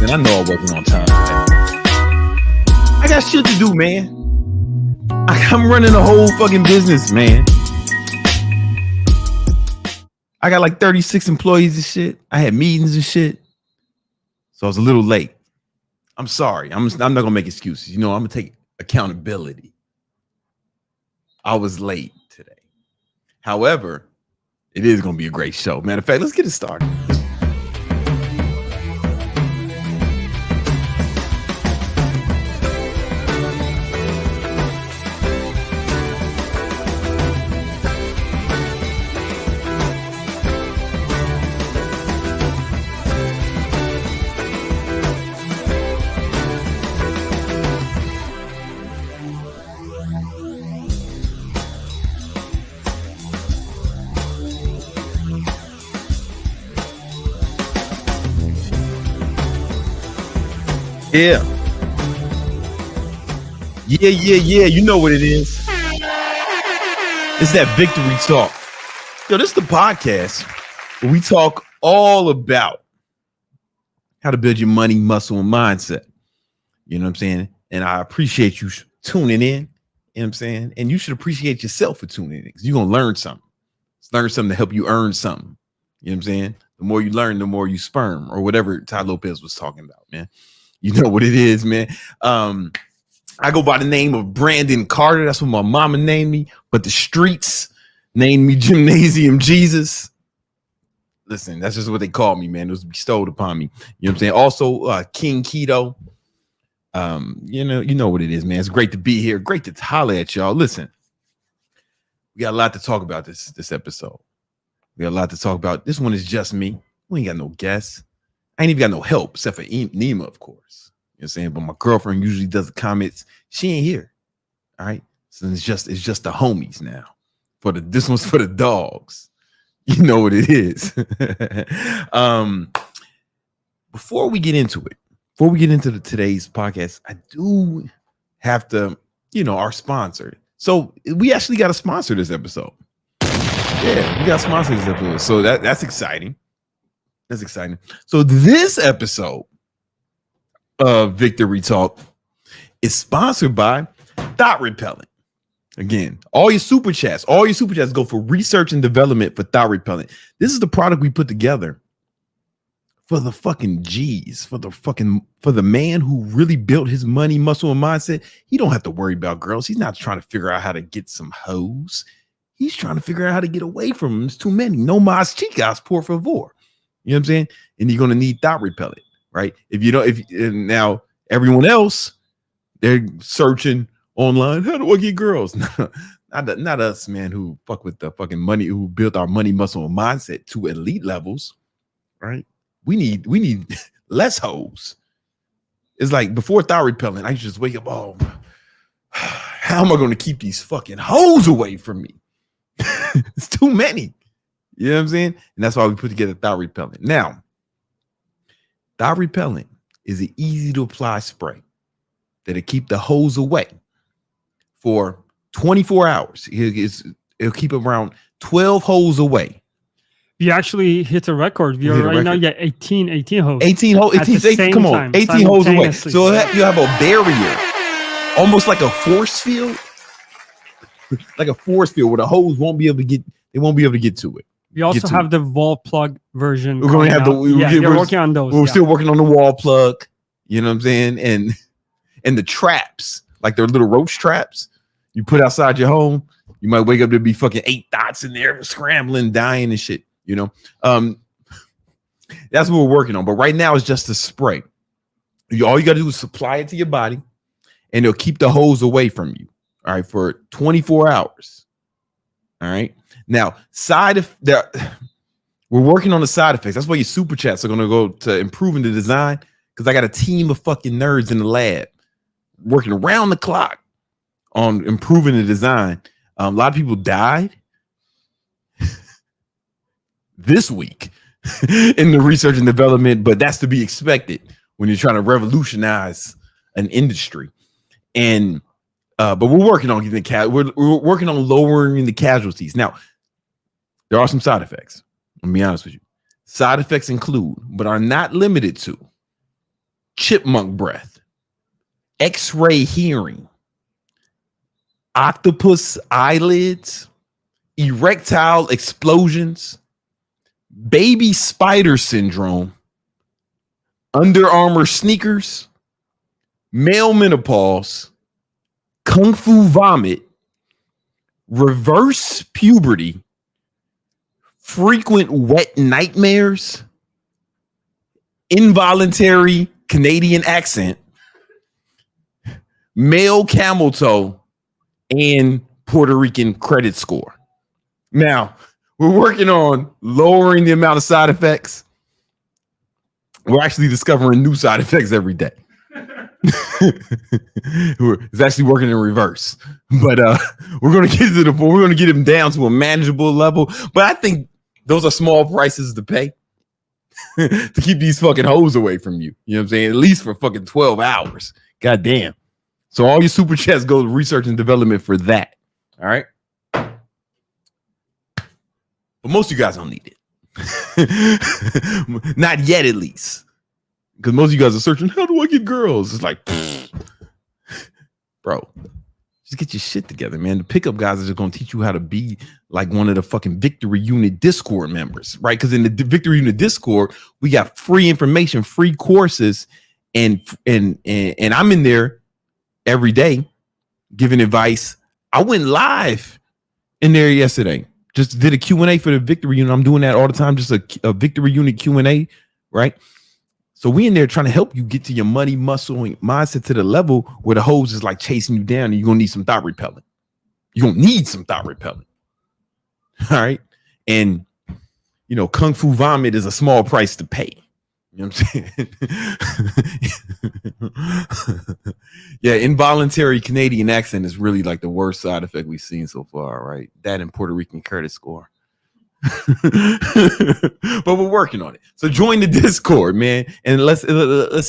man. I know I wasn't on time. I got shit to do, man. I'm running a whole fucking business, man. I got like 36 employees and shit. I had meetings and shit. So I was a little late. I'm sorry. I'm not going to make excuses. You know, I'm going to take accountability. I was late today. However, it is going to be a great show. Matter of fact, let's get it started. Yeah. You know what it is. It's that victory talk. Yo, this is the podcast where we talk all about how to build your money, muscle, and mindset. You know what I'm saying? And I appreciate you tuning in. You know what I'm saying? And you should appreciate yourself for tuning in because you're going to learn something. Learn something to help you earn something. You know what I'm saying? The more you learn, the more you sperm or whatever Ty Lopez was talking about, man. You know what it is, man. I go by the name of Brandon Carter. That's what my mama named me. But the streets named me Gymnasium Jesus. Listen, that's just what they call me, man. It was bestowed upon me. You know what I'm saying? Also, King Keto. You know what it is, man. It's great to be here. Great to holler at y'all. Listen, we got a lot to talk about this episode. We got a lot to talk about. This one is just me. We ain't got no guests. I ain't even got no help except for Nima, of course. You know what I'm saying? But my girlfriend usually does the comments. She ain't here. All right. So it's just the homies now. This one's for the dogs. You know what it is. Before we get into today's podcast, I do have to, our sponsor. So we actually got a sponsor this episode. Yeah, we got sponsors this episode. So that's exciting. That's exciting. So this episode of Victory Talk is sponsored by Thot Repellent. Again, all your super chats go for research and development for Thot Repellent. This is the product we put together for the fucking G's, for the man who really built his money, muscle, and mindset. He don't have to worry about girls. He's not trying to figure out how to get some hoes. He's trying to figure out how to get away from them. There's too many. No más chicas, por favor. You know what I'm saying? And you're going to need Thot Repellent, right? Now everyone else, they're searching online. How do I get girls? not us, man, who fuck with the fucking money, who built our money, muscle, and mindset to elite levels, right? We need less hoes. It's like before Thot Repellent, I used to just wake up, oh, how am I going to keep these fucking hoes away from me? It's too many. You know what I'm saying? And that's why we put together Thot Repellent. Now, Thot Repellent is an easy to apply spray that'll keep the hoes away for 24 hours. It'll keep around 12 hoes away. You actually hit a record. You're right now, 18 hoes. 18 hoes. 18 hoes away. So you have a barrier, almost like a force field. Like a force field where the hoes won't be able to get to it. We also have the wall plug version. We're going to have we're working on those. We're still working on the wall plug. You know what I'm saying? And the traps, like they're little roach traps you put outside your home. You might wake up to be fucking 8 dots in there, scrambling, dying and shit. You know, that's what we're working on. But right now it's just a spray. All you got to do is supply it to your body, and it'll keep the hoes away from you. All right, for 24 hours. All right. Now, we're working on the side effects. That's why your super chats are going to go to improving the design, because I got a team of fucking nerds in the lab working around the clock on improving the design. A lot of people died this week in the research and development, but that's to be expected when you're trying to revolutionize an industry. And but we're working on getting we're working on lowering the casualties. Now, there are some side effects. Let me be honest with you. Side effects include, but are not limited to, chipmunk breath, X-ray hearing, octopus eyelids, erectile explosions, baby spider syndrome, Under Armour sneakers, male menopause, kung fu vomit, reverse puberty, frequent wet nightmares, involuntary Canadian accent, male camel toe, and Puerto Rican credit score. Now, we're working on lowering the amount of side effects. We're actually discovering new side effects every day. It's actually working in reverse, but we're going to get them down to a manageable level. But I think those are small prices to pay to keep these fucking hoes away from you. You know what I'm saying? At least for fucking 12 hours. God damn. So all your super chats go to research and development for that. All right. But most of you guys don't need it. Not yet, at least. Because most of you guys are searching, how do I get girls? It's like, bro, just get your shit together, man. The pickup guys are just going to teach you how to be like one of the fucking Victory Unit Discord members, right? Because in the Victory Unit Discord, we got free information, free courses, and I'm in there every day giving advice. I went live in there yesterday. Just did a Q&A for the Victory Unit. I'm doing that all the time. Just a Victory Unit Q&A, right? So we in there trying to help you get to your money, muscle, and mindset to the level where the hose is like chasing you down, and you're going to need some thought repellent. You're going to need some thought repellent. All right. And, you know, kung fu vomit is a small price to pay. You know what I'm saying? Yeah, involuntary Canadian accent is really like the worst side effect we've seen so far, right? That and Puerto Rican credit score. But we're working on it. So join the Discord, man, and let's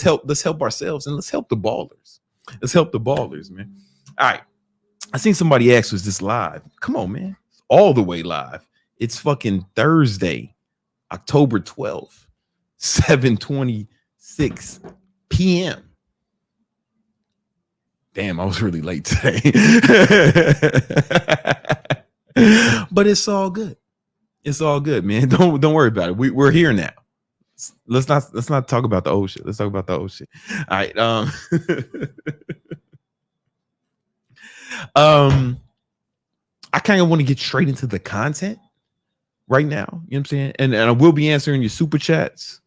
help ourselves, and let's help the ballers. Let's help the ballers, man. All right. I seen somebody ask, was this live? Come on, man. It's all the way live. It's fucking Thursday, October 12th, 7:26 p.m. Damn, I was really late today. But it's all good. It's all good, man. Don't worry about it. We're here now. Let's not talk about the old shit. Let's talk about the old shit. All right. I kind of want to get straight into the content right now. You know what I'm saying? And I will be answering your super chats.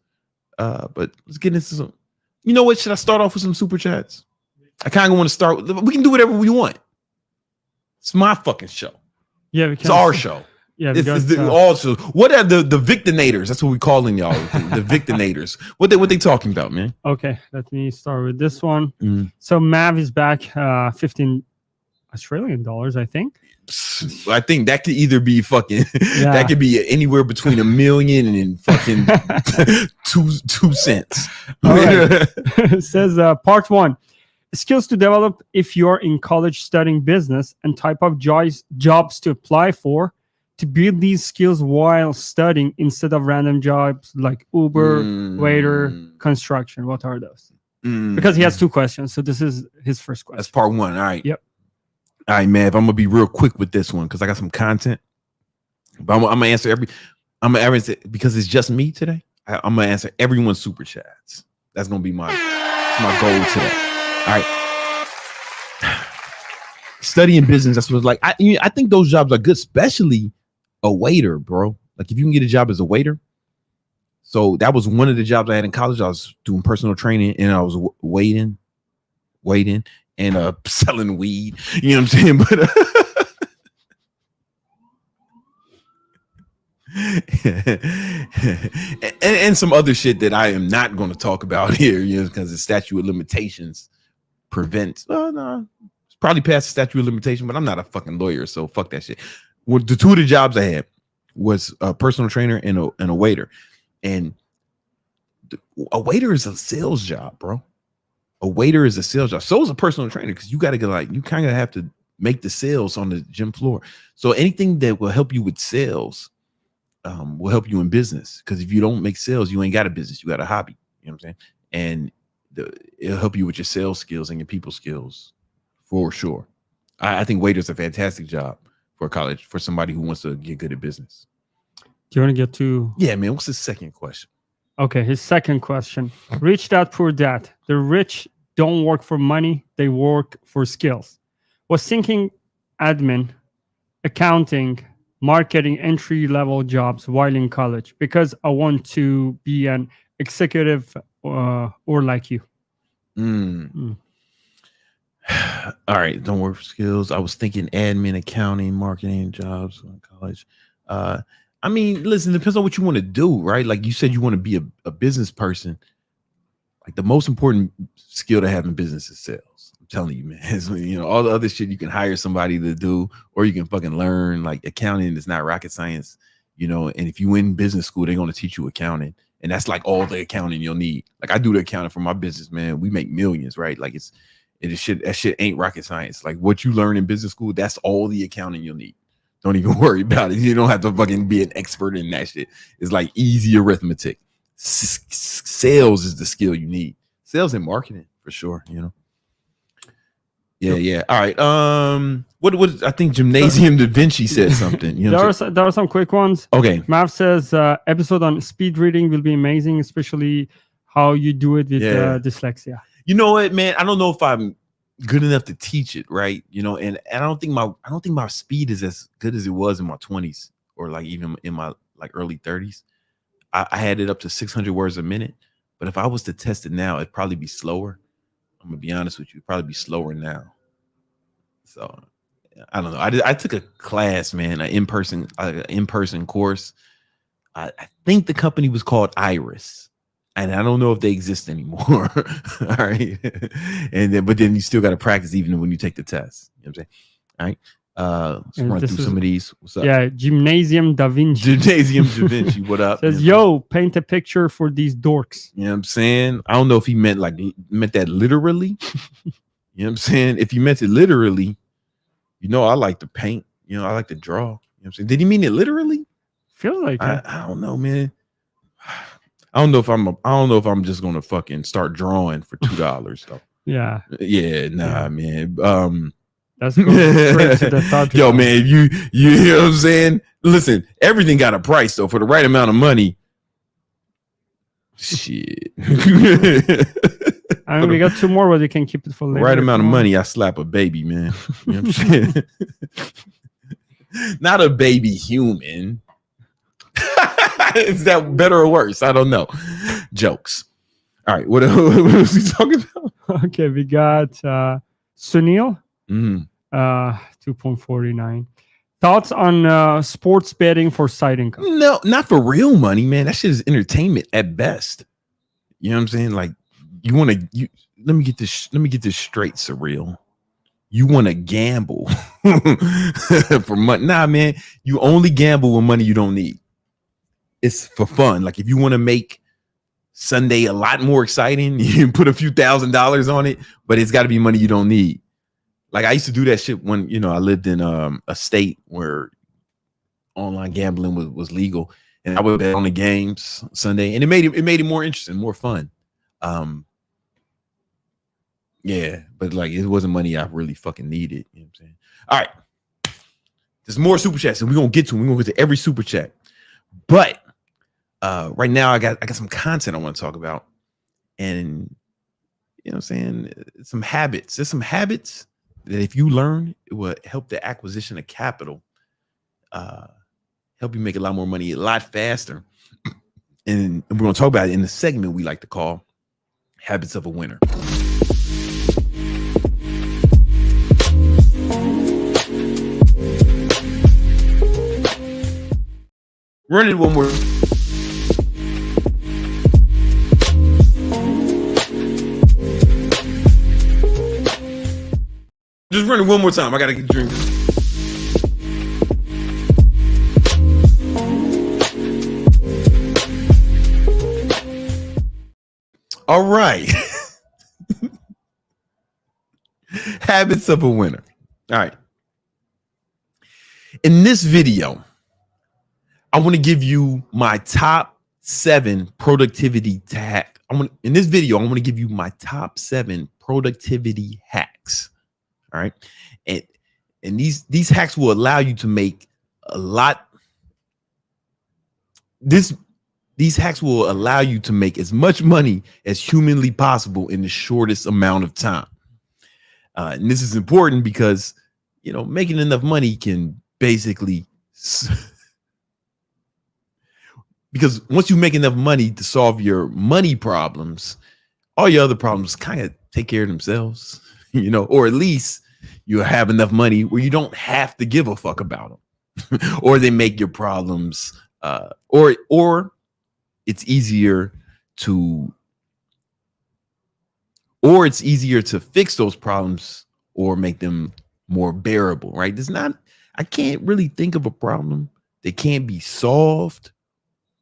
But let's get into some. You know what? Should I start off with some super chats? I kind of want to start. We can do whatever we want. It's my fucking show. Yeah, it's our show. Yeah, it's also what are the Victinators? That's what we calling y'all. The Victinators. What they talking about, man? Okay, let me start with this one. So Mav is back, 15 Australian dollars, I think. I think that could either be fucking that could be anywhere between $1 million and fucking 2 cents. All right. It says part 1. Skills to develop if you're in college studying business, and type of jobs to apply for to build these skills while studying instead of random jobs like Uber, waiter, construction. What are those? Because he has 2 questions. So this is his first question. That's part 1. All right. Yep. All right, man. If I'm gonna be real quick with this one because I got some content, but I'm gonna answer because it's just me today. I'm gonna answer everyone's super chats. That's gonna be my goal today. All right. Studying business. That's what it's like. I think those jobs are good, especially a waiter, bro. Like if you can get a job as a waiter. So that was one of the jobs I had in college. I was doing personal training and I was waiting and selling weed. You know what I'm saying? But and some other shit that I am not going to talk about here, you know, because the statute of limitations prevents. No, it's probably past the statute of limitation, but I'm not a fucking lawyer, so fuck that shit. Well, the 2 of the jobs I had was a personal trainer and a waiter, and a waiter is a sales job, bro. A waiter is a sales job. So is a personal trainer, because you got to get like, you kind of have to make the sales on the gym floor. So anything that will help you with sales will help you in business. Because if you don't make sales, you ain't got a business. You got a hobby. You know what I'm saying? And it'll help you with your sales skills and your people skills for sure. I think waiter's a fantastic job for college, for somebody who wants to get good at business. Do you want to get to? Yeah, man. What's the second question? Okay, his second question. Rich Dad, Poor Dad. The rich don't work for money. They work for skills. Was thinking admin, accounting, marketing, entry-level jobs while in college because I want to be an executive or like you. All right, don't work for skills. I was thinking admin, accounting, marketing jobs in college. I mean, listen, it depends on what you want to do, right? Like you said, you want to be a business person. Like the most important skill to have in business is sales. I'm telling you, man. It's, all the other shit you can hire somebody to do, or you can fucking learn. Like accounting is not rocket science, And if you in business school, they're going to teach you accounting, and that's like all the accounting you'll need. Like I do the accounting for my business, man. We make millions, right? Like that shit ain't rocket science. Like what you learn in business school, that's all the accounting you'll need. Don't even worry about it. You don't have to fucking be an expert in that shit. It's like easy arithmetic. Sales is the skill you need. Sales and marketing for sure. Yeah. All right. What I think Gymnasium Da Vinci said something. There are some quick ones. Okay. Mav says episode on speed reading will be amazing, especially how you do it with dyslexia. You know what, man? I don't know if I'm good enough to teach it, right? And I don't think my speed is as good as it was in my 20s or like even in my like early 30s. I had it up to 600 words a minute, but if I was to test it now, it'd probably be slower. I'm gonna be honest with you, it'd probably be slower now. So I don't know. I took a class, man, an in-person course. I think the company was called Iris. And I don't know if they exist anymore. All right. But then you still got to practice even when you take the test. You know what I'm saying? All right. Let's run through some of these. What's up? Yeah, Gymnasium Da Vinci. Gymnasium Da Vinci. What up? Says, yo, paint a picture for these dorks. You know what I'm saying? I don't know if he meant that literally. You know what I'm saying? If he meant it literally, I like to paint. I like to draw. You know what I'm saying? Did he mean it literally? Feels like it. I don't know, man. I don't know if I'm just gonna fucking start drawing for $2 though. Yeah. Nah, man. That's going straight to the Thot. Yo, man, you hear what I'm saying? Listen, everything got a price though. For the right amount of money. Shit. I mean, we got two more, but you can keep it for later. Right amount of money, I slap a baby, man. You know what I'm saying? Not a baby human. Is that better or worse? I don't know. Jokes. All right. What was he talking about? Okay, we got Sunil, 2.49. Thoughts on sports betting for side income? No, not for real money, man. That shit is entertainment at best. You know what I'm saying? Like, let me get this straight, surreal. You want to gamble for money? Nah, man. You only gamble with money you don't need. It's for fun. Like if you want to make Sunday a lot more exciting, you can put a few $1,000s on it, but it's got to be money you don't need. Like I used to do that shit when I lived in a state where online gambling was legal, and I would bet on the games Sunday, and it made it more interesting, more fun. Yeah, but like it wasn't money I really fucking needed. You know what I'm saying? All right, there's more super chats, and we're gonna get to them. We're gonna get to every super chat, but right now I got some content I want to talk about, and you know what I'm saying, some habits. There's some habits that if you learn, it will help the acquisition of capital, help you make a lot more money a lot faster. And we're going to talk about it in the segment we like to call Habits of a Winner. Run it one more. Just run it one more time. I gotta get a drink. All right. Habits of a winner. All right. In this video, I want to give you my top 7 productivity hack. In this video, I'm going to give you my top 7 productivity hacks. All right. And these hacks will allow you to make a lot. These hacks will allow you to make as much money as humanly possible in the shortest amount of time. And this is important because, you know, making enough money can basically, because once you make enough money to solve your money problems, all your other problems kind of take care of themselves, you know, or at least you have enough money where you don't have to give a fuck about them, or they make your problems, or it's easier to fix those problems or make them more bearable, right? I can't really think of a problem that can't be solved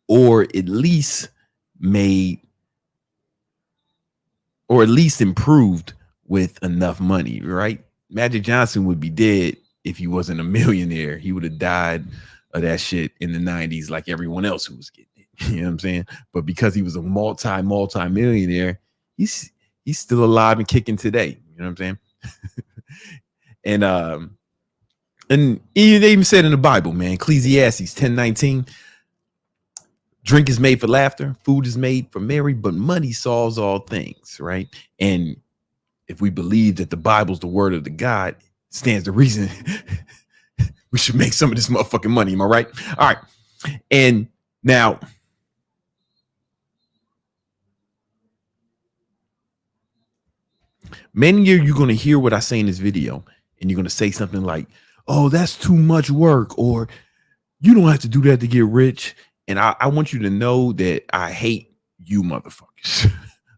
or at least improved with enough money, right? Magic Johnson would be dead if he wasn't a millionaire. He would have died of that shit in the 90s like everyone else who was getting it. You know what I'm saying? But because he was a multi-millionaire, he's still alive and kicking today. You know what I'm saying? And they even said in the Bible, man, Ecclesiastes 10:19, drink is made for laughter, food is made for merry, but money solves all things, right? And if we believe that the Bible's the word of the God, stands to reason we should make some of this motherfucking money. Am I right? All right. And now, many of you are going to hear what I say in this video, and you're going to say something like, oh, that's too much work, or you don't have to do that to get rich. And I want you to know that I hate you motherfuckers.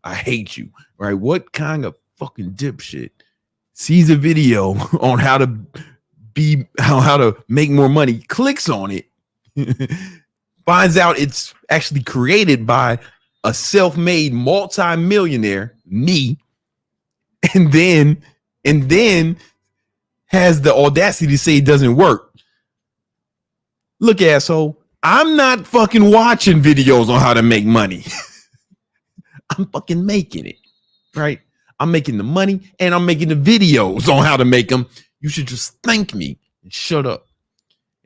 I hate you, right? What kind of fucking dipshit sees a video on how to make more money, clicks on it, finds out it's actually created by a self-made multi-millionaire, me, and then has the audacity to say it doesn't work. Look, asshole, I'm not fucking watching videos on how to make money. I'm fucking making it, right? I'm making the money and I'm making the videos on how to make them. You should just thank me and shut up.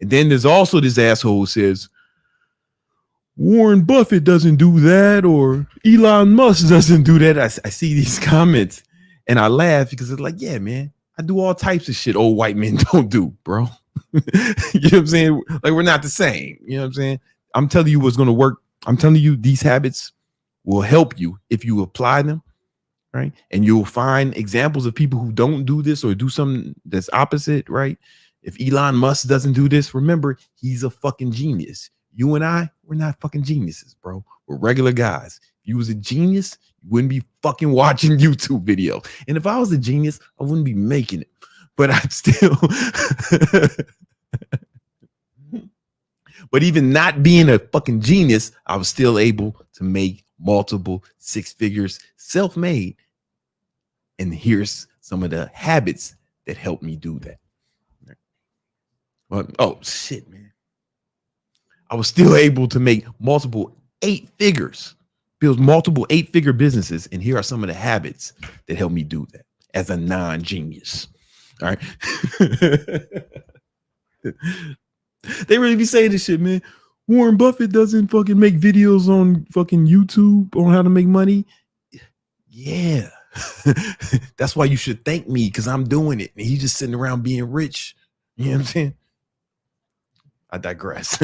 And then there's also this asshole who says, Warren Buffett doesn't do that, or Elon Musk doesn't do that. I see these comments and I laugh because it's like, yeah, man, I do all types of shit old white men don't do, bro. You know what I'm saying? Like, we're not the same. You know what I'm saying? I'm telling you what's going to work. I'm telling you these habits will help you if you apply them, right? And you'll find examples of people who don't do this or do something that's opposite, right? If Elon Musk doesn't do this, remember, he's a fucking genius. You and I, we're not fucking geniuses, bro. We're regular guys. If you was a genius, you wouldn't be fucking watching YouTube videos. And if I was a genius, I wouldn't be making it. But I'd still... But even not being a fucking genius, I was still able to make multiple 6 figures self-made. And here's some of the habits that helped me do that. Well, oh shit, man. I was still able to make multiple 8 figures, build multiple 8-figure businesses. And here are some of the habits that helped me do that as a non-genius. All right. They really be saying this shit, man. Warren Buffett doesn't fucking make videos on fucking YouTube on how to make money. Yeah. That's why you should thank me, because I'm doing it. And he's just sitting around being rich. You know what I'm saying? I digress.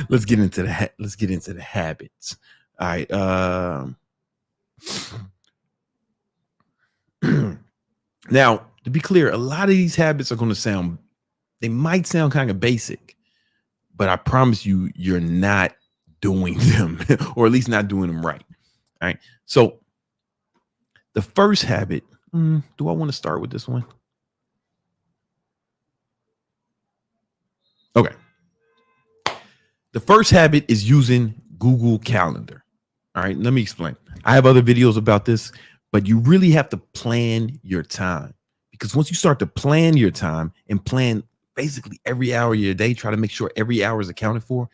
Let's get into the habits. All right. Now, to be clear, a lot of these habits are going to they might sound kind of basic, but I promise you, you're not doing them, or at least not doing them right. All right. So the first habit, do I want to start with this one? Okay. The first habit is using Google Calendar. All right. Let me explain. I have other videos about this, but you really have to plan your time, because once you start to plan your time and plan basically every hour of your day, try to make sure every hour is accounted for,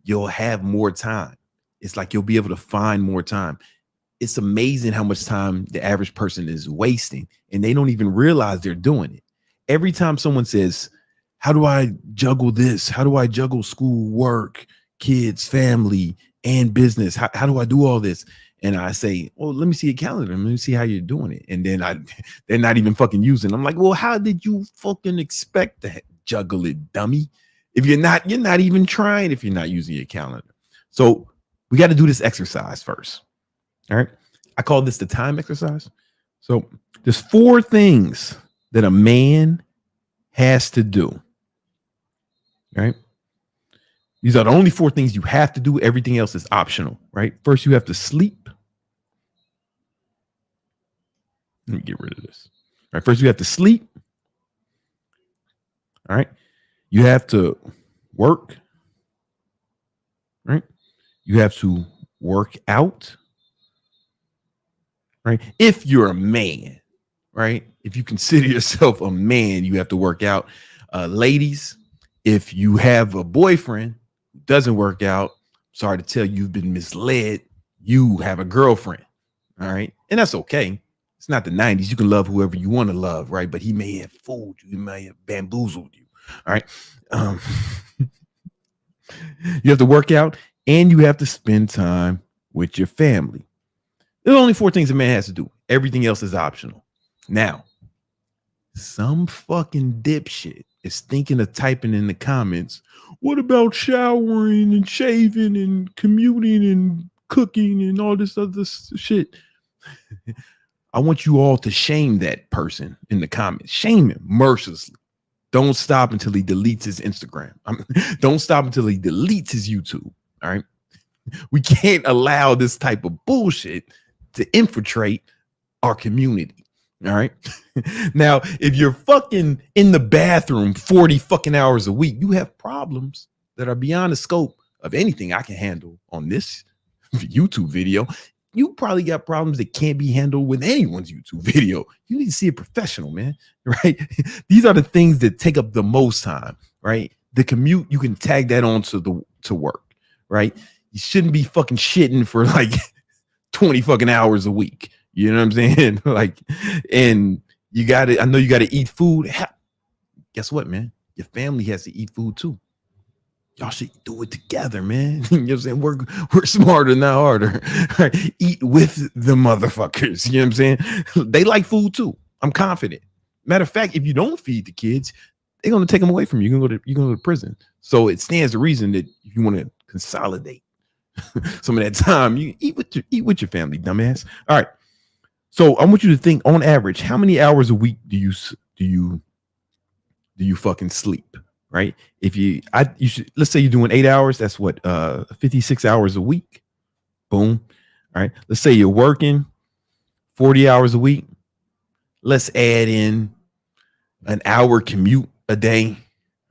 you'll have more time. It's like you'll be able to find more time. It's amazing how much time the average person is wasting, and they don't even realize they're doing it. Every time someone says, how do I juggle this? How do I juggle school, work, kids, family, and business? How do I do all this? And I say, well, let me see your calendar. Let me see how you're doing it. And then they're not even fucking using. I'm like, well, how did you fucking expect to juggle it, dummy? If you're not even trying if you're not using your calendar. So we got to do this exercise first. All right. I call this the time exercise. So there's 4 things that a man has to do. All right. These are the only 4 things you have to do. Everything else is optional, right? First, you have to sleep. Let me get rid of this. All right. First, you have to sleep. All right. You have to work. Right. You have to work out. Right. If you're a man, right? If you consider yourself a man, you have to work out. Ladies, if you have a boyfriend who doesn't work out, sorry to tell you, you've been misled. You have a girlfriend. All right. And that's okay. It's not the 90s. You can love whoever you want to love, right? But he may have fooled you. He may have bamboozled you. All right. You have to work out and you have to spend time with your family. There's only 4 things a man has to do. Everything else is optional. Now, some fucking dipshit is thinking of typing in the comments, what about showering and shaving and commuting and cooking and all this other shit? I want you all to shame that person in the comments. Shame him mercilessly. Don't stop until he deletes his Instagram. Don't stop until he deletes his YouTube. All right. We can't allow this type of bullshit to infiltrate our community. All right. Now, if you're fucking in the bathroom 40 fucking hours a week, you have problems that are beyond the scope of anything I can handle on this YouTube video. You probably got problems that can't be handled with anyone's YouTube video. You need to see a professional, man. Right. These are the things that take up the most time. Right. The commute, you can tag that on to work. Right. You shouldn't be fucking shitting for like 20 fucking hours a week. You know what I'm saying? Like, and I know you got to eat food. Guess what, man? Your family has to eat food too. Y'all should do it together, man. You know what I'm saying? We're smarter, not harder. Right? Eat with the motherfuckers. You know what I'm saying? They like food too. I'm confident. Matter of fact, if you don't feed the kids, they're going to take them away from you. You're going to go to prison. So it stands to reason that if you want to consolidate some of that time, you eat with your family, dumbass. All right. So I want you to think, on average, how many hours a week do you fucking sleep? Right? If you should, let's say you're doing 8 hours, that's what 56 hours a week. Boom. All right. Let's say you're working 40 hours a week. Let's add in an hour commute a day,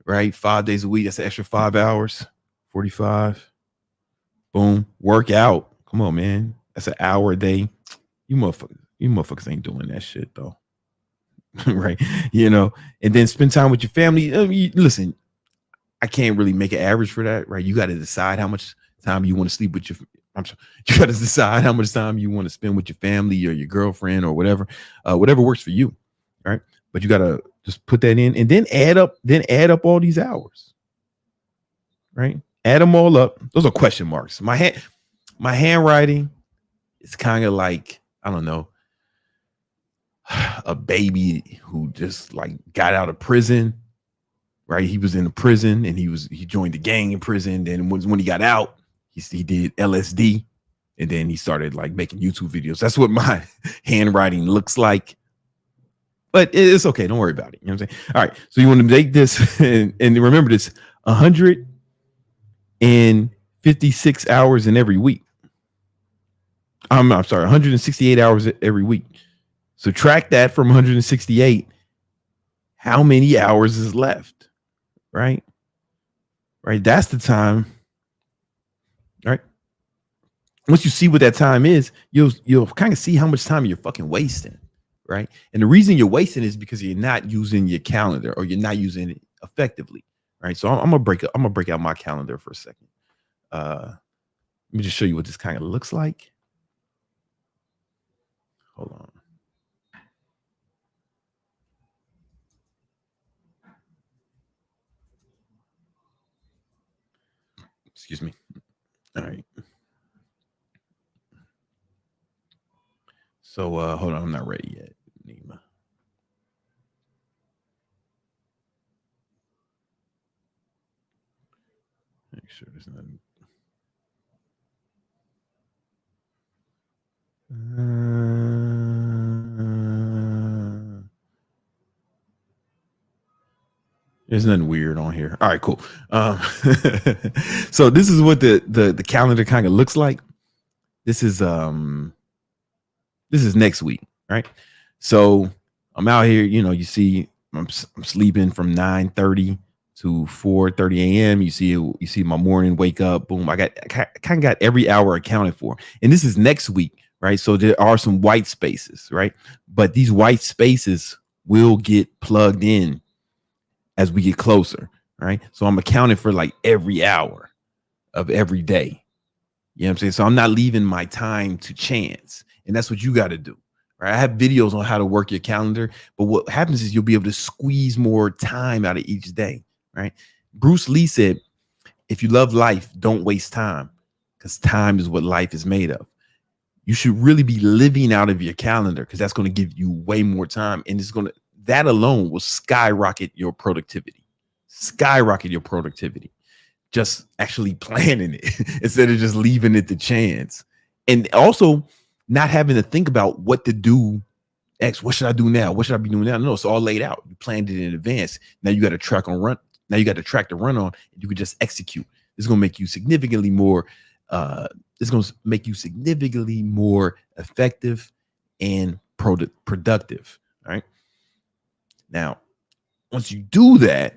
right? 5 days a week. That's an extra 5 hours. 45. Boom. Work out. Come on, man. That's an hour a day. You motherfuckers ain't doing that shit though. Right. You know, and then spend time with your family. Listen, I can't really make an average for that. Right. You got to decide how much time you want to sleep with you got to decide how much time you want to spend with your family or your girlfriend or whatever works for you. Right. But you got to just put that in and then add up all these hours. Right. Add them all up. Those are question marks. My handwriting is kind of like, I don't know, a baby who just like got out of prison, right? He was in the prison and he joined the gang in prison. Then when he got out, he did LSD and then he started like making YouTube videos. That's what my handwriting looks like. But it's okay. Don't worry about it. You know what I'm saying? All right. So you want to make this and remember this 156 hours in every week. I'm sorry, 168 hours every week. Subtract that from 168. How many hours is left? Right? Right. That's the time. Right. Once you see what that time is, you'll kind of see how much time you're fucking wasting. Right. And the reason you're wasting is because you're not using your calendar or you're not using it effectively. Right. So I'm gonna break out my calendar for a second. Let me just show you what this kind of looks like. Hold on. Excuse me. All right. So hold on, I'm not ready yet, Nima. Make sure there's nothing. There's nothing weird on here. All right, cool. So this is what the calendar kind of looks like. This is next week, right? So I'm out here, you know, you see I'm sleeping from 9:30 to 4:30 a.m. You see my morning wake up, boom. I kind of got every hour accounted for. And this is next week, right? So there are some white spaces, right? But these white spaces will get plugged in as we get closer, right? So I'm accounting for like every hour of every day. You know what I'm saying? So I'm not leaving my time to chance. And that's what you got to do, right? I have videos on how to work your calendar, but what happens is you'll be able to squeeze more time out of each day, right? Bruce Lee said, if you love life, don't waste time, because time is what life is made of. You should really be living out of your calendar, because that's going to give you way more time. And that alone will skyrocket your productivity. Just actually planning it instead of just leaving it to chance. And also not having to think about what to do next. What should I do now? What should I be doing now? No, it's all laid out. You planned it in advance. Now you got a track on run. Now you got a track to run on, and you can just execute. It's going to make you significantly more effective and productive. All right. Now, once you do that,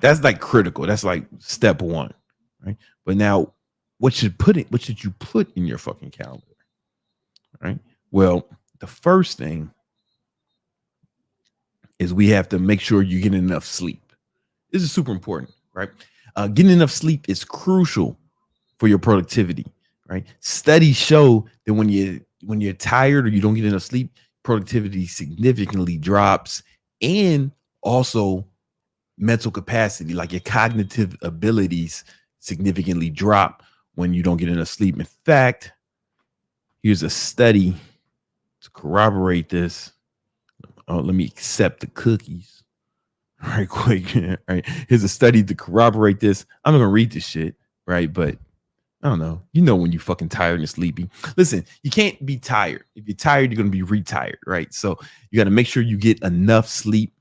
that's like critical. That's like step one, right? But now, what should you put in your fucking calendar, right? Well, the first thing is we have to make sure you get enough sleep. This is super important, right? Getting enough sleep is crucial for your productivity, right? Studies show that when you're tired or you don't get enough sleep, productivity significantly drops, and also mental capacity, like your cognitive abilities, significantly drop when you don't get enough sleep. In fact, here's a study to corroborate this. Oh, let me accept the cookies right quick. Right, here's a study to corroborate this. I'm not gonna read this shit, right? But I don't know. You know when you fucking tired and sleepy. Listen, you can't be tired. If you're tired, you're gonna be retired, right? So you got to make sure you get enough sleep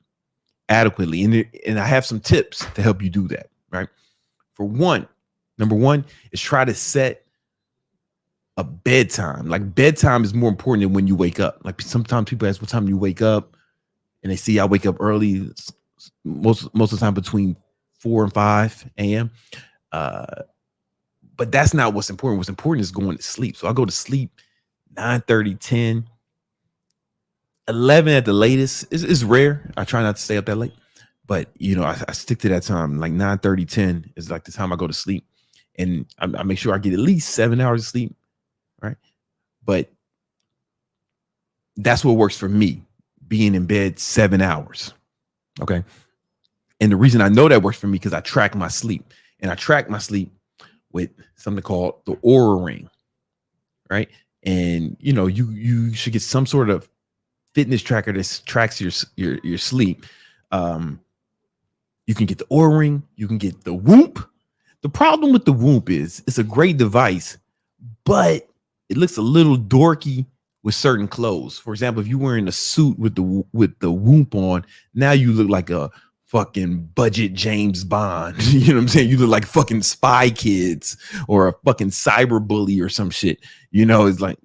adequately. And I have some tips to help you do that, right? Number one is try to set a bedtime. Like, bedtime is more important than when you wake up. Like, sometimes people ask what time you wake up, and they see I wake up early, most of the time between 4 and 5 a.m. But that's not what's important. What's important is going to sleep. So I go to sleep 9:30, 10, 11 at the latest. It's rare. I try not to stay up that late, but you know, I stick to that time. Like 9:30, 10 is like the time I go to sleep, and I make sure I get at least 7 hours of sleep, right? But that's what works for me, being in bed 7 hours. Okay. And the reason I know that works for me, because I track my sleep, and I track my sleep with something called the Aura Ring, right? And you know, you should get some sort of fitness tracker that tracks your sleep. You can get the Aura Ring, you can get the Whoop. The problem with the Whoop is it's a great device, but it looks a little dorky with certain clothes. For example, if you're wearing a suit with the Whoop on, now you look like a fucking budget James Bond. You know what I'm saying? You look like fucking Spy Kids or a fucking cyber bully or some shit. You know, it's like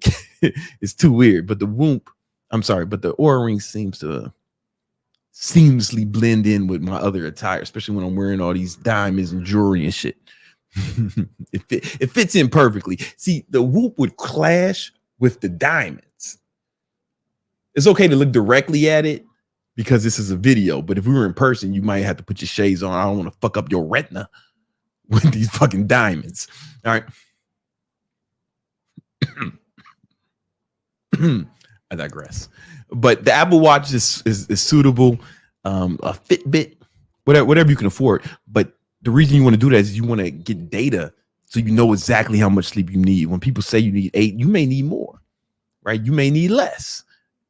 it's too weird. But the Aura Ring seems to seamlessly blend in with my other attire, especially when I'm wearing all these diamonds and jewelry and shit. It fits in perfectly. See, the Whoop would clash with the diamonds. It's okay to look directly at it because this is a video, but if we were in person, you might have to put your shades on. I don't want to fuck up your retina. with these fucking diamonds. All right. I digress. But the Apple Watch is suitable. A Fitbit, whatever you can afford. But the reason you want to do that is you want to get data so you know exactly how much sleep you need. When people say you need 8, you may need more, right? You may need less,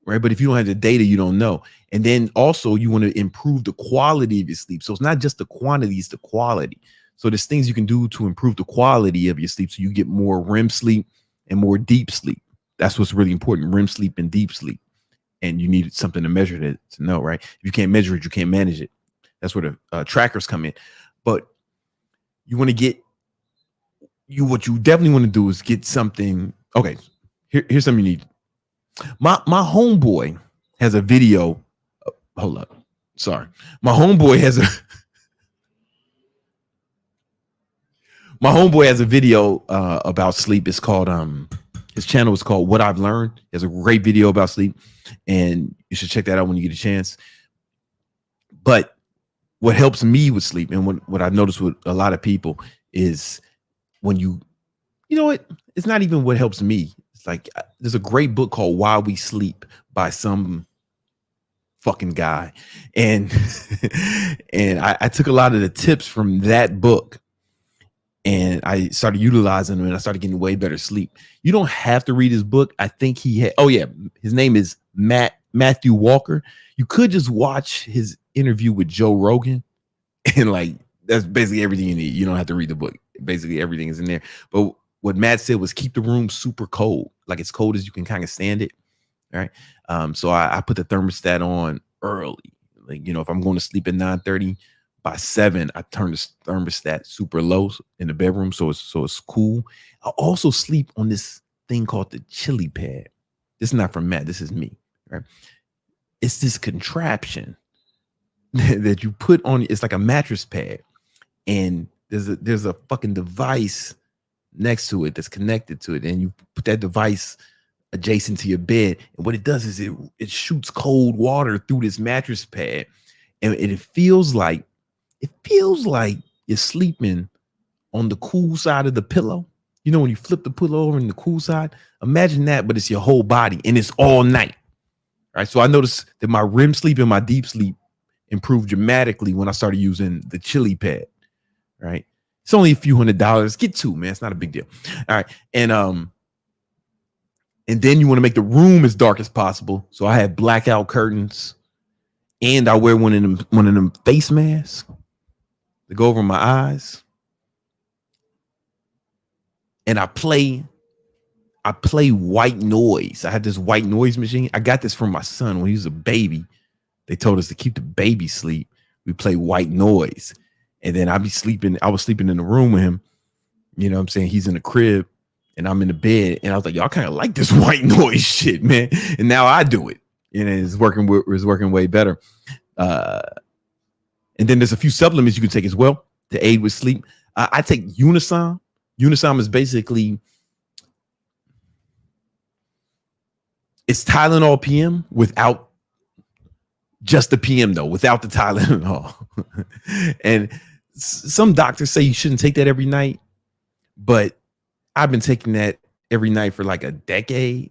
right? But if you don't have the data, you don't know. And then also you want to improve the quality of your sleep. So it's not just the quantity, it's the quality. So there's things you can do to improve the quality of your sleep so you get more REM sleep and more deep sleep. That's what's really important, REM sleep and deep sleep. And you need something to measure that to know, right? If you can't measure it, you can't manage it. That's where the trackers come in. But you want to get what you definitely want to do is get something. Okay, here's something you need. My homeboy has a video. Hold up, sorry. My homeboy has a video about sleep. It's called his channel is called What I've Learned. He has a great video about sleep, and you should check that out when you get a chance. But what helps me with sleep, and what I've noticed with a lot of people, is when you know what? It's not even what helps me. It's like there's a great book called Why We Sleep by some fucking guy, and I took a lot of the tips from that book. And I started utilizing them and I started getting way better sleep. You don't have to read his book. I think he had, his name is Matthew Walker. You could just watch his interview with Joe Rogan and like, that's basically everything you need. You don't have to read the book. Basically everything is in there. But what Matt said was keep the room super cold, like as cold as you can kind of stand it. All right. So I put the thermostat on early. Like, if I'm going to sleep at 9:30, by 7, I turn the thermostat super low in the bedroom, so it's cool. I also sleep on this thing called the chili pad. This is not from Matt. This is me. Right? It's this contraption that you put on. It's like a mattress pad, and there's a fucking device next to it that's connected to it, and you put that device adjacent to your bed, and what it does is it shoots cold water through this mattress pad, and it feels like you're sleeping on the cool side of the pillow. When you flip the pillow over in the cool side, imagine that, but it's your whole body and it's all night. Right. So I noticed that my REM sleep and my deep sleep improved dramatically when I started using the chili pad. Right. It's only a few $100. Get 2, man. It's not a big deal. All right. And then you want to make the room as dark as possible. So I had blackout curtains and I wear one of them face masks to go over my eyes, and I play white noise. I had this white noise machine. I got this from my son when he was a baby. They told us to keep the baby sleep. We play white noise, and then I was sleeping in the room with him. You know what I'm saying? He's in the crib and I'm in the bed, and I was like, y'all kind of like this white noise shit, man. And now I do it, and it's working way better. And then there's a few supplements you can take as well to aid with sleep. I take Unisom. Unisom is basically, it's Tylenol PM without just the PM though, without the Tylenol. And some doctors say you shouldn't take that every night, but I've been taking that every night for like a decade.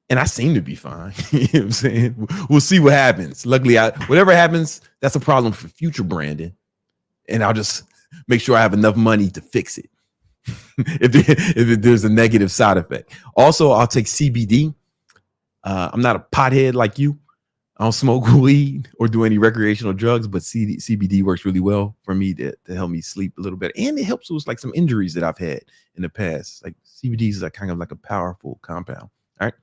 And I seem to be fine. You know what I'm saying? We'll see what happens. Luckily, whatever happens, that's a problem for future branding. And I'll just make sure I have enough money to fix it if there's a negative side effect. Also, I'll take CBD. I'm not a pothead like you. I don't smoke weed or do any recreational drugs, but CBD works really well for me to help me sleep a little better. And it helps with like some injuries that I've had in the past. Like CBD is like kind of like a powerful compound. All right.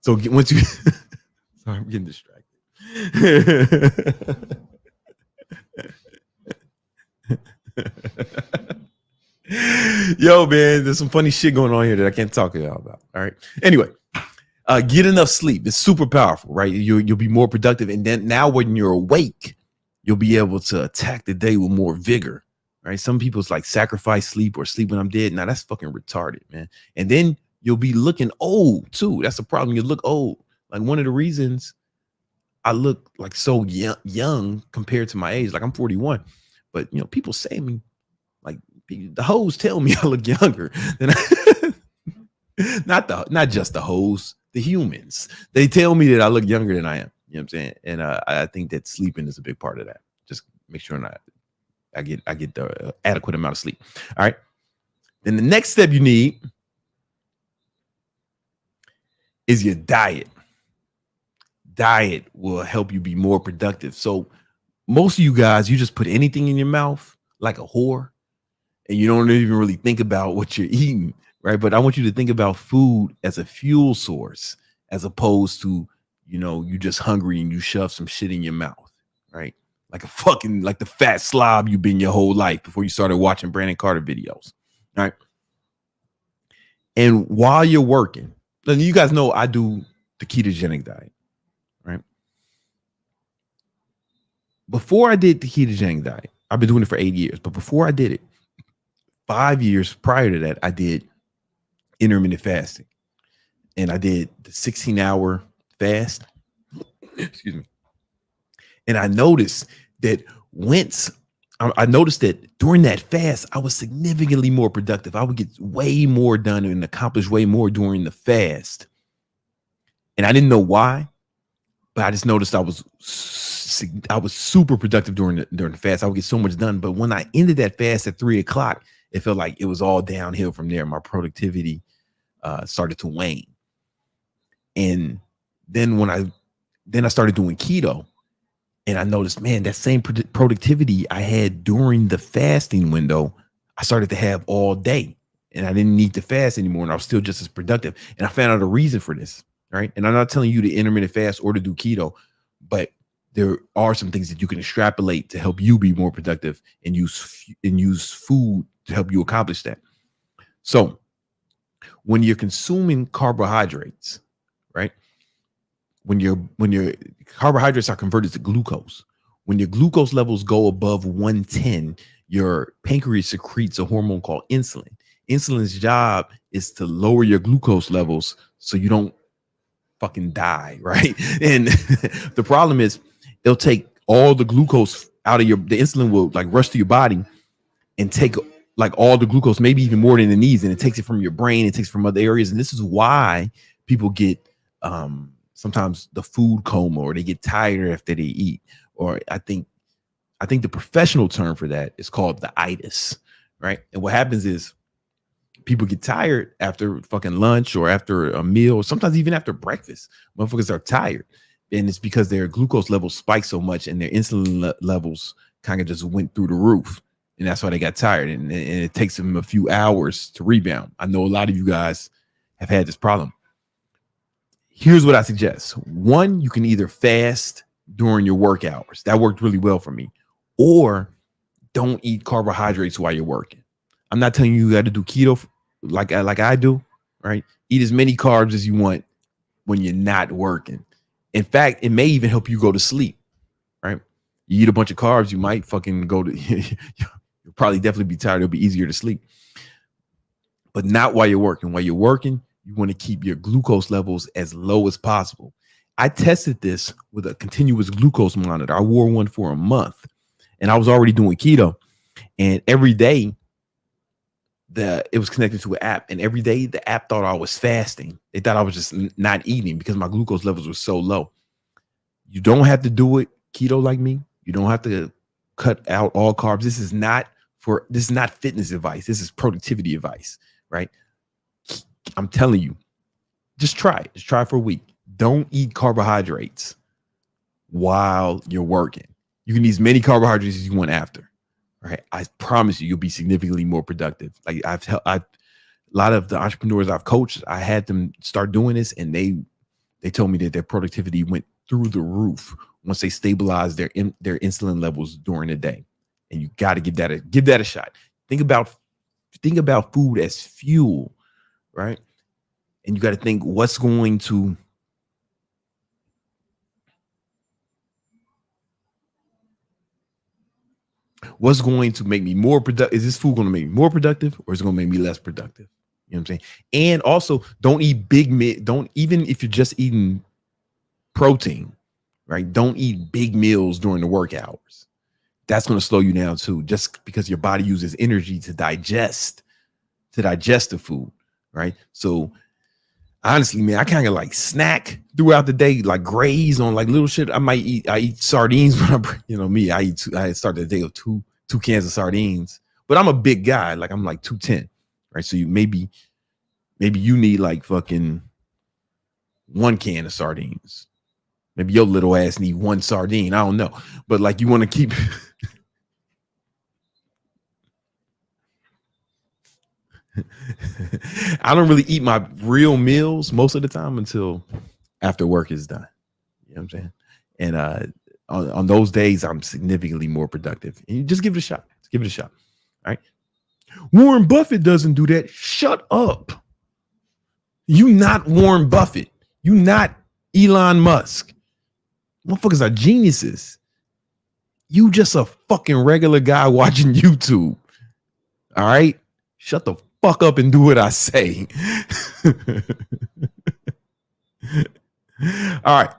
So once you, sorry, I'm getting distracted. Yo, man, there's some funny shit going on here that I can't talk to y'all about. All right. Anyway, get enough sleep. It's super powerful, right? You'll be more productive. And then now when you're awake, you'll be able to attack the day with more vigor, right? Some people's like sacrifice sleep or sleep when I'm dead. Now that's fucking retarded, man. And then you'll be looking old too. That's a problem. You look old. Like one of the reasons I look like so young compared to my age. Like I'm 41, but people say me like the hoes tell me I look younger than not just the hoes, the humans. They tell me that I look younger than I am. You know what I'm saying? And I think that sleeping is a big part of that. Just make sure I get the adequate amount of sleep. All right. Then the next step you need is your diet. Diet will help you be more productive. So most of you guys, you just put anything in your mouth like a whore, and you don't even really think about what you're eating, right? But I want you to think about food as a fuel source, as opposed to, you just hungry and you shove some shit in your mouth, right? Like the fat slob you've been your whole life before you started watching Brandon Carter videos, right? And while you're working, then you guys know I do the ketogenic diet, right? Before I did the ketogenic diet, I've been doing it for 8 years, but before I did it, 5 years prior to that, I did intermittent fasting, and I did the 16-hour fast. Excuse me. And I noticed that during that fast, I was significantly more productive. I would get way more done and accomplish way more during the fast. And I didn't know why, but I just noticed I was super productive during the fast. I would get so much done. But when I ended that fast at 3:00, it felt like it was all downhill from there. My productivity started to wane. And then I started doing keto, and I noticed, man, that same productivity I had during the fasting window, I started to have all day, and I didn't need to fast anymore, and I was still just as productive. And I found out a reason for this, right? And I'm not telling you to intermittent fast or to do keto, but there are some things that you can extrapolate to help you be more productive and use food to help you accomplish that. So when you're consuming carbohydrates, right? When your carbohydrates are converted to glucose, when your glucose levels go above 110, your pancreas secretes a hormone called insulin. Insulin's job is to lower your glucose levels so you don't fucking die, right? And the problem is it'll take all the glucose out of the insulin will like rush to your body and take like all the glucose, maybe even more than it needs, and it takes it from your brain, it takes it from other areas. And this is why people get sometimes the food coma, or they get tired after they eat. Or I think the professional term for that is called the itis, right? And what happens is people get tired after fucking lunch or after a meal, or sometimes even after breakfast. Motherfuckers are tired, and it's because their glucose levels spike so much and their insulin levels kind of just went through the roof, and that's why they got tired. And it takes them a few hours to rebound. I know a lot of you guys have had this problem. Here's what I suggest. One, you can either fast during your work hours. That worked really well for me. Or don't eat carbohydrates while you're working. I'm not telling you got to do keto like I do, right? Eat as many carbs as you want when you're not working. In fact, it may even help you go to sleep, right? You eat a bunch of carbs, you might fucking you'll probably definitely be tired. It'll be easier to sleep. But not while you're working. While you're working, you want to keep your glucose levels as low as possible. I tested this with a continuous glucose monitor. I wore one for a month, and I was already doing keto. And every day, it was connected to an app, and every day the app thought I was fasting. They thought I was just not eating because my glucose levels were so low. You don't have to do it keto like me. You don't have to cut out all carbs. This is not fitness advice. This is productivity advice, right? I'm telling you, just try it. Just try it for a week. Don't eat carbohydrates while you're working. You can eat as many carbohydrates as you want after. Right? I promise you'll be significantly more productive. Like a lot of the entrepreneurs I've coached, I had them start doing this, and they told me that their productivity went through the roof once they stabilized their insulin levels during the day. And you got to give that a shot. Think about food as fuel, right? And you got to think what's going to make me more productive. Is this food going to make me more productive, or is it going to make me less productive? You know what I'm saying? And also, don't eat even if you're just eating protein, right? Don't eat big meals during the work hours. That's going to slow you down too, just because your body uses energy to digest the food, right? So honestly, man, I kind of like snack throughout the day, like graze on like little shit. I eat sardines when I start the day with two cans of sardines, but I'm a big guy. Like I'm like 210, right? So maybe you need like fucking 1 can of sardines. Maybe your little ass need 1 sardine. I don't know, but like you want to keep. I don't really eat my real meals most of the time until after work is done. You know what I'm saying? And on those days, I'm significantly more productive. And you just give it a shot. Just give it a shot. All right. Warren Buffett doesn't do that. Shut up. You not Warren Buffett. You not Elon Musk. Motherfuckers are geniuses. You just a fucking regular guy watching YouTube. All right. Shut the fuck up and do what I say. All right.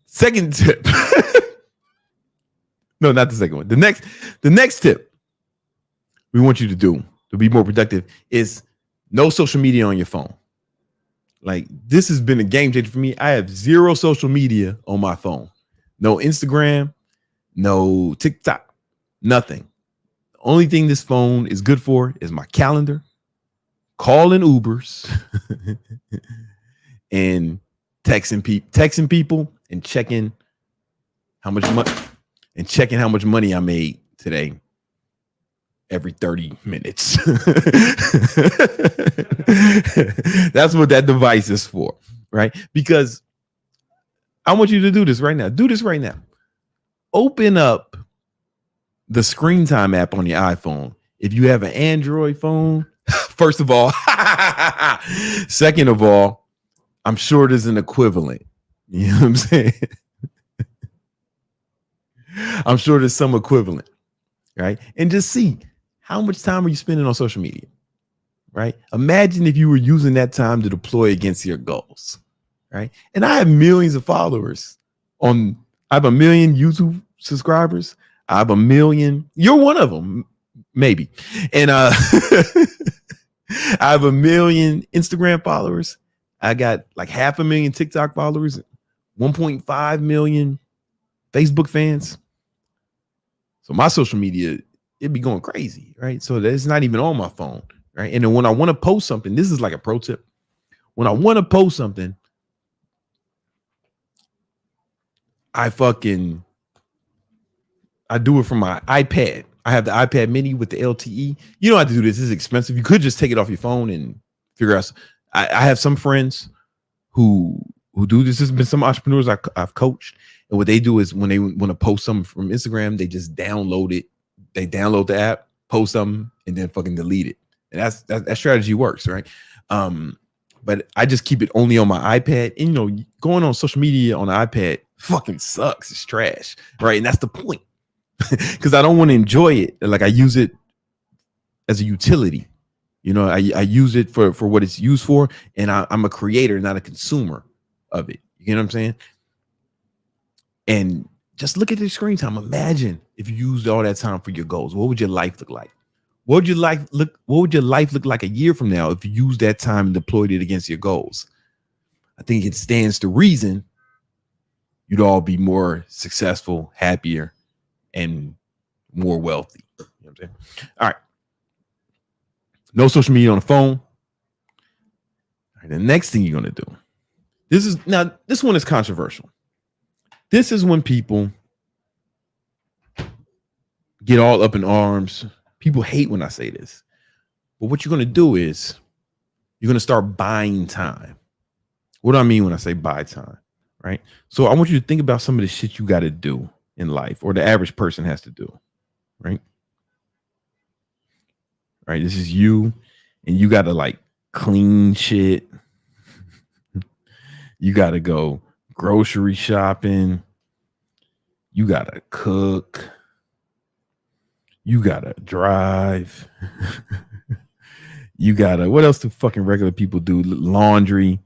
Second tip. No, not the second one. The next tip we want you to do to be more productive is no social media on your phone. Like this has been a game changer for me. I have 0 social media on my phone. No Instagram, no TikTok, nothing. The only thing this phone is good for is my calendar, calling Ubers, and texting people and checking how much money I made today every 30 minutes. That's what that device is for, right? Because I want you to do this right now. Do this right now. Open up the screen time app on your iPhone. If you have an Android phone, first of all, second of all, I'm sure there's an equivalent. You know what I'm saying? I'm sure there's some equivalent, right? And just see how much time are you spending on social media, right? Imagine if you were using that time to deploy against your goals, right? And I have millions of followers I have 1 million YouTube subscribers. I have 1 million. You're one of them, maybe. And I have 1 million Instagram followers. I got like 500,000 TikTok followers, 1.5 million Facebook fans. So my social media, it'd be going crazy, right? So that's not even on my phone, right? And then when I want to post something, this is like a pro tip. When I want to post something, I do it from my iPad. I have the iPad mini with the LTE. You don't have to do this. This is expensive. You could just take it off your phone and figure out. I have some friends who do this. There's been some entrepreneurs I've coached. And what they do is when they want to post something from Instagram, they just download it. They download the app, post something, and then fucking delete it. And that strategy works, right? But I just keep it only on my iPad. And, you know, going on social media on the iPad fucking sucks. It's trash, right? And that's the point. Because I don't want to enjoy it. Like I use it as a utility. You know, I use it for what it's used for. And I'm a creator, not a consumer of it. You know what I'm saying? And just look at the screen time. Imagine if you used all that time for your goals. What would your life look like? What would your life look like a year from now if you used that time and deployed it against your goals? I think it stands to reason you'd all be more successful, happier, and more wealthy. You know what I'm saying? All right. No social media on the phone. All right, the next thing you're going to do. This one is controversial. This is when people get all up in arms. People hate when I say this. But what you're going to do is you're going to start buying time. What do I mean when I say buy time? Right? So I want you to think about some of the shit you got to do in life, or the average person has to do. Right? Right? This is you, and you got to like clean shit. You got to go grocery shopping. You got to cook. You got to drive. You got to, what else do fucking regular people do? Laundry.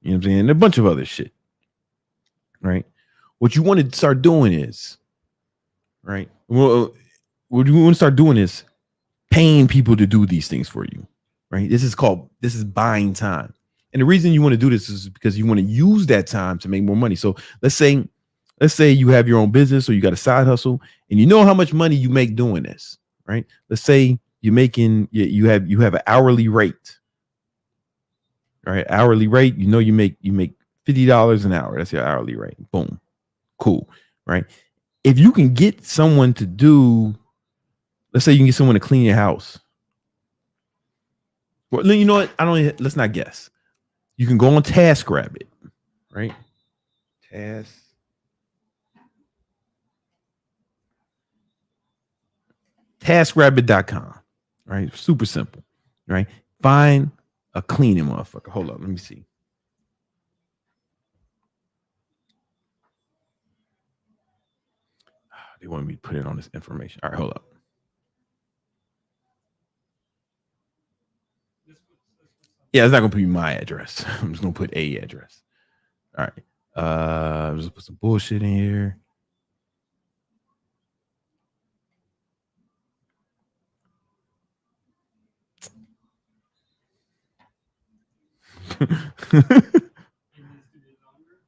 You know what I'm saying? And a bunch of other shit. right? What you want to start doing is, right? Well, what you want to start doing is paying people to do these things for you, right? This is buying time. And the reason you want to do this is because you want to use that time to make more money. So let's say you have your own business or you got a side hustle and you know how much money you make doing this, right? Let's say you have an hourly rate, right? Hourly rate, you make $50 an hour. That's your hourly rate. Boom. Cool. Right. If you can get someone to do, let's say you can get someone to clean your house. Well, you know what? Let's not guess. You can go on TaskRabbit, right? TaskRabbit.com, right? Super simple, right? Find a cleaning motherfucker. Hold up, let me see. They want me to put it on this information. All right, hold up. Yeah, it's not gonna be my address. I'm just gonna put a address. All right. Just put some bullshit in here.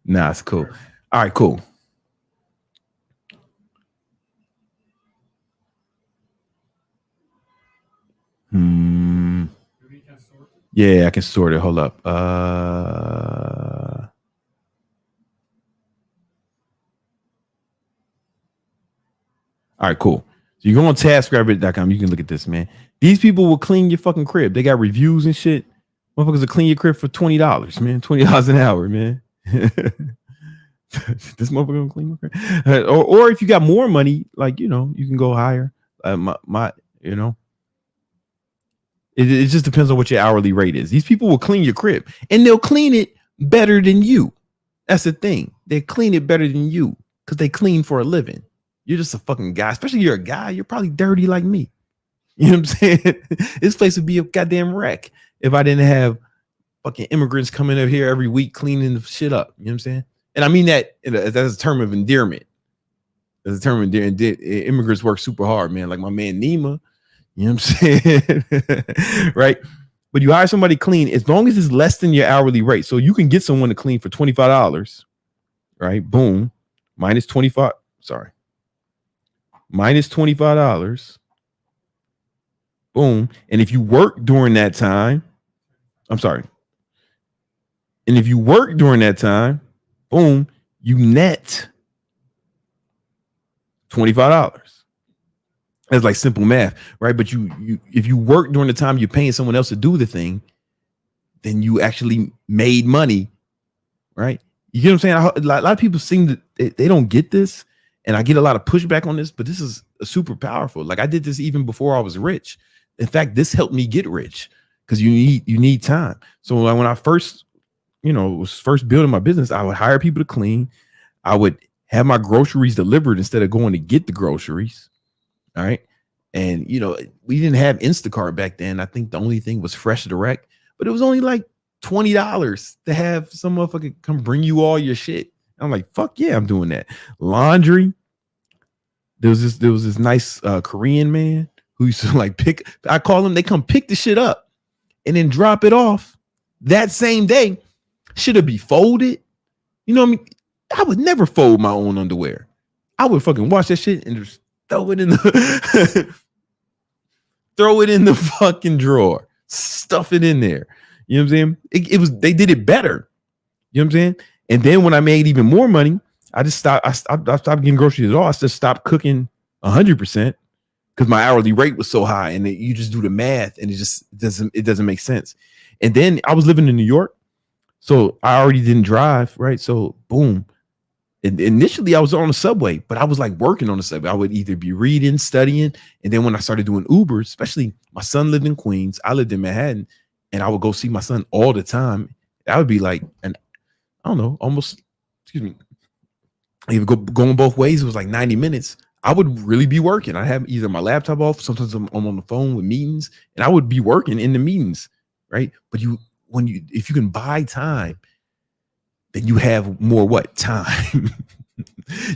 Nah, it's cool. All right, cool. Yeah, I can sort it. Hold up. All right, cool. So you go on TaskRabbit.com. You can look at this, man. These people will clean your fucking crib. They got reviews and shit. Motherfuckers will clean your crib for $20, man. $20 an hour, man. This motherfucker gonna clean my crib. Or if you got more money, like you can go higher. It just depends on what your hourly rate is. These people will clean your crib, and they'll clean it better than you. That's the thing. They clean it better than you because they clean for a living. You're just a fucking guy, especially you're a guy. You're probably dirty like me. You know what I'm saying? This place would be a goddamn wreck if I didn't have fucking immigrants coming up here every week cleaning the shit up. You know what I'm saying? And I mean that as a term of endearment. As a term of endearment, immigrants work super hard, man. Like my man Nima. You know what I'm saying? Right? But you hire somebody clean as long as it's less than your hourly rate. So you can get someone to clean for $25, right? Boom. Minus 25. Sorry. Minus $25. Boom. And if you work during that time, I'm sorry. And if you work during that time, boom, you net $25. That's like simple math, right? But you if you work during the time you're paying someone else to do the thing, then you actually made money, right? You get what I'm saying? A lot of people seem that they don't get this, and I get a lot of pushback on this, but this is super powerful. Like I did this even before I was rich. In fact, this helped me get rich because you need time. So when I first, was first building my business, I would hire people to clean. I would have my groceries delivered instead of going to get the groceries. All right. And, we didn't have Instacart back then. I think the only thing was Fresh Direct, but it was only like $20 to have some motherfucker come bring you all your shit. I'm like, fuck yeah, I'm doing that. Laundry. There was this nice Korean man who used to I call them, they come pick the shit up and then drop it off that same day. Should it be folded? You know what I mean? I would never fold my own underwear. I would fucking wash that shit and just throw it in the fucking drawer. Stuff it in there. You know what I'm saying? They did it better. You know what I'm saying? And then when I made even more money, I stopped getting groceries at all. I just stopped cooking 100% because my hourly rate was so high, and you just do the math, and it doesn't make sense. And then I was living in New York, so I already didn't drive, right? So boom. And initially I was on the subway, but I was like working on the subway. I would either be reading, studying, and then when I started doing Uber, especially my son lived in Queens, I lived in Manhattan, and I would go see my son all the time. That would be like almost, even going both ways, it was like 90 minutes. I would really be working. I have either my laptop off, sometimes I'm on the phone with meetings, and I would be working in the meetings, right? But if you can buy time, then you have more what? Time.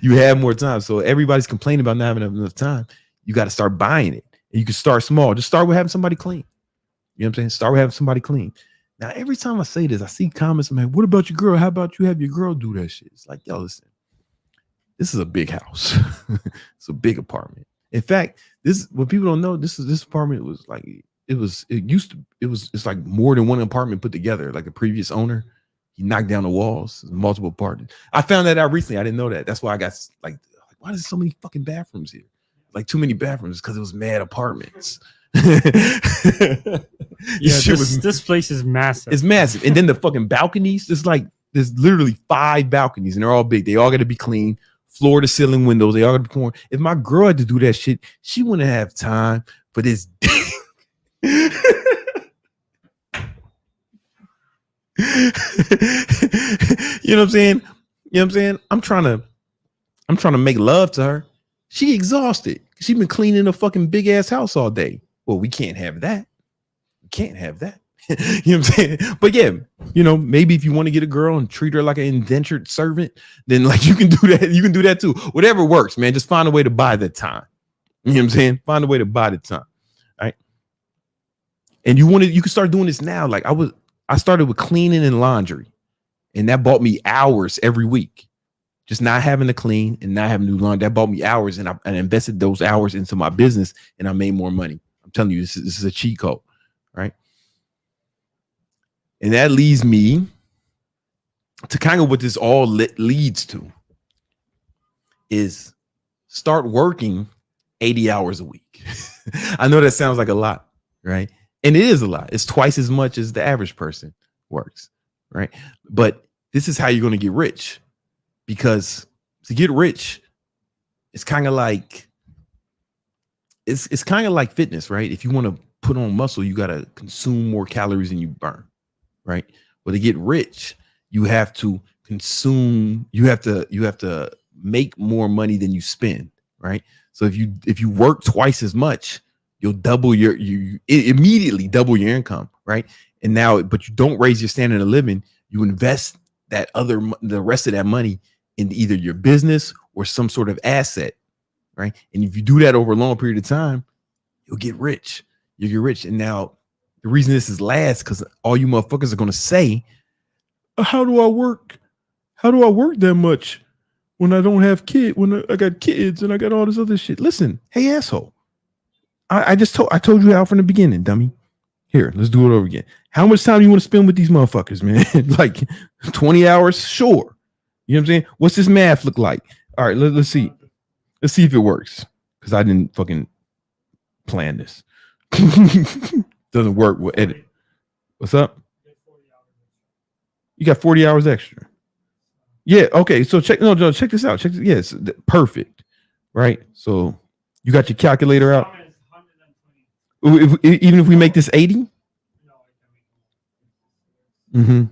You have more time. So everybody's complaining about not having enough time. You got to start buying it. And you can start small. Just start with having somebody clean. You know what I'm saying? Start with having somebody clean. Now, every time I say this, I see comments, man, what about your girl? How about you have your girl do that shit? It's like, yo, listen, this is a big house. It's a big apartment. In fact, this, what people don't know, this apartment was like, it's like more than one apartment put together. Like the previous owner, he knocked down the walls, multiple apartments. I found that out recently. I didn't know that. That's why I got like why is there so many fucking bathrooms here? Like too many bathrooms because it was mad apartments. Yeah, this place is massive. It's massive. And then the fucking balconies, there's literally 5 balconies and they're all big. They all got to be clean. Floor to ceiling windows. They all got to be clean. If my girl had to do that shit, she wouldn't have time for this. You know what I'm saying? You know what I'm saying? I'm trying to make love to her. She exhausted. She been cleaning a fucking big ass house all day. Well, we can't have that. We can't have that. You know what I'm saying? But yeah, you know, maybe if you want to get a girl and treat her like an indentured servant, then like you can do that. You can do that too. Whatever works, man. Just find a way to buy the time. You know what I'm saying? Find a way to buy the time. All right. And you can start doing this now. Like I started with cleaning and laundry, and that bought me hours every week. Just not having to clean and not having to do laundry, that bought me hours, and I invested those hours into my business, and I made more money. I'm telling you, this is a cheat code, right? And that leads me to kind of what this all leads to is start working 80 hours a week. I know that sounds like a lot, right? And it is a lot. It's twice as much as the average person works, right? But this is how you're going to get rich, because to get rich, it's kind of like it's kind of like fitness, right? If you want to put on muscle, you got to consume more calories than you burn, right? But to get rich, you have to consume, you have to make more money than you spend, right? So if you work twice as much, you'll double you immediately double your income, right? And now, but you don't raise your standard of living, you invest the rest of that money in either your business or some sort of asset, right? And if you do that over a long period of time, you'll get rich. You'll get rich. And now the reason this is last, because all you motherfuckers are going to say, how do I work? How do I work that much when I don't have kids, when I got kids and I got all this other shit? Listen, hey, asshole. I told you how from the beginning, dummy. Here, let's do it over again. How much time you want to spend with these motherfuckers, man? Like 20 hours? Sure. You know what I'm saying? What's this math look like? All right, let's see. Let's see if it works. Because I didn't fucking plan this. Doesn't work with edit. What's up? You got 40 hours extra. Yeah, okay. So check this out. Yes, perfect. Right? So you got your calculator out. Even if we make this 80? Mm-hmm.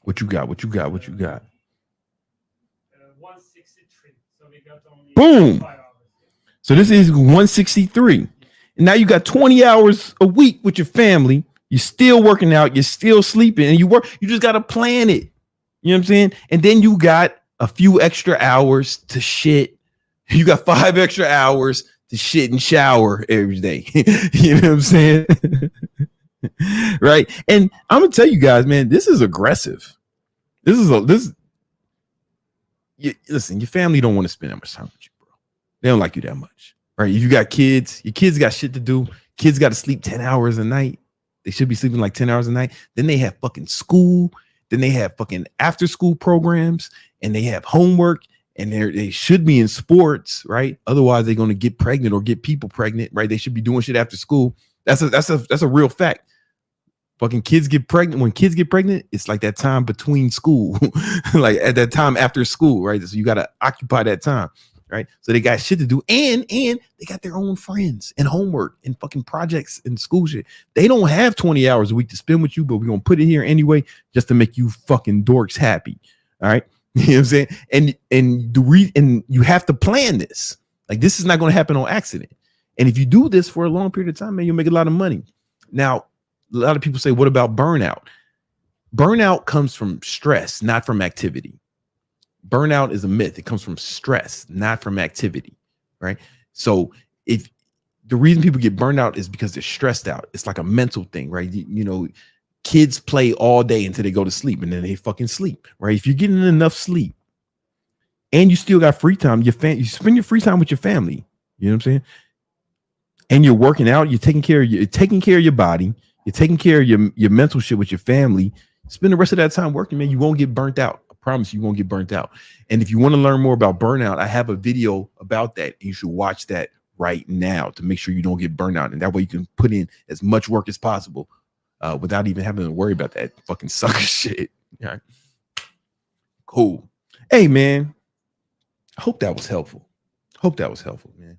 What you got? 163. So we got only boom. So this is 163. And now you got 20 hours a week with your family. You're still working out. You're still sleeping. And you just got to plan it. You know what I'm saying? And then you got a few extra hours to shit. You got 5 extra hours to shit and shower every day. You know what I'm saying? Right. And I'm gonna tell you guys, man, this is aggressive. Listen, your family don't want to spend that much time with you, bro. They don't like you that much. Right. If you got kids, your kids got shit to do. Kids got to sleep 10 hours a night. They should be sleeping like 10 hours a night. Then they have fucking school. Then they have fucking after school programs, and they have homework. And they should be in sports, right? Otherwise, they're going to get pregnant or get people pregnant, right? They should be doing shit after school. That's a real fact. Fucking kids get pregnant. When kids get pregnant, it's like that time between school, like at that time after school, right? So you got to occupy that time, right? So they got shit to do, and they got their own friends and homework and fucking projects and school shit. They don't have 20 hours a week to spend with you, but we're gonna put it here anyway, just to make you fucking dorks happy. All right. You know what I'm saying? And you have to plan this. Like, this is not going to happen on accident. And if you do this for a long period of time, man, you'll make a lot of money. Now, a lot of people say, what about burnout? Burnout comes from stress, not from activity. Burnout is a myth. It comes from stress, not from activity, right? So if the reason people get burned out is because they're stressed out. It's like a mental thing, right? You know, kids play all day until they go to sleep and then they fucking sleep, right? If you're getting enough sleep and you still got free time, you spend your free time with your family. You know what I'm saying? And you're working out, you're taking care of your body, you're taking care of your mental shit with your family. Spend the rest of that time working, man. You won't get burnt out. I promise you won't get burnt out. And if you want to learn more about burnout, I have a video about that. You should watch that right now to make sure you don't get burnt out. And that way you can put in as much work as possible without even having to worry about that fucking sucker shit. Yeah. Cool. Hey, man. I hope that was helpful. Man.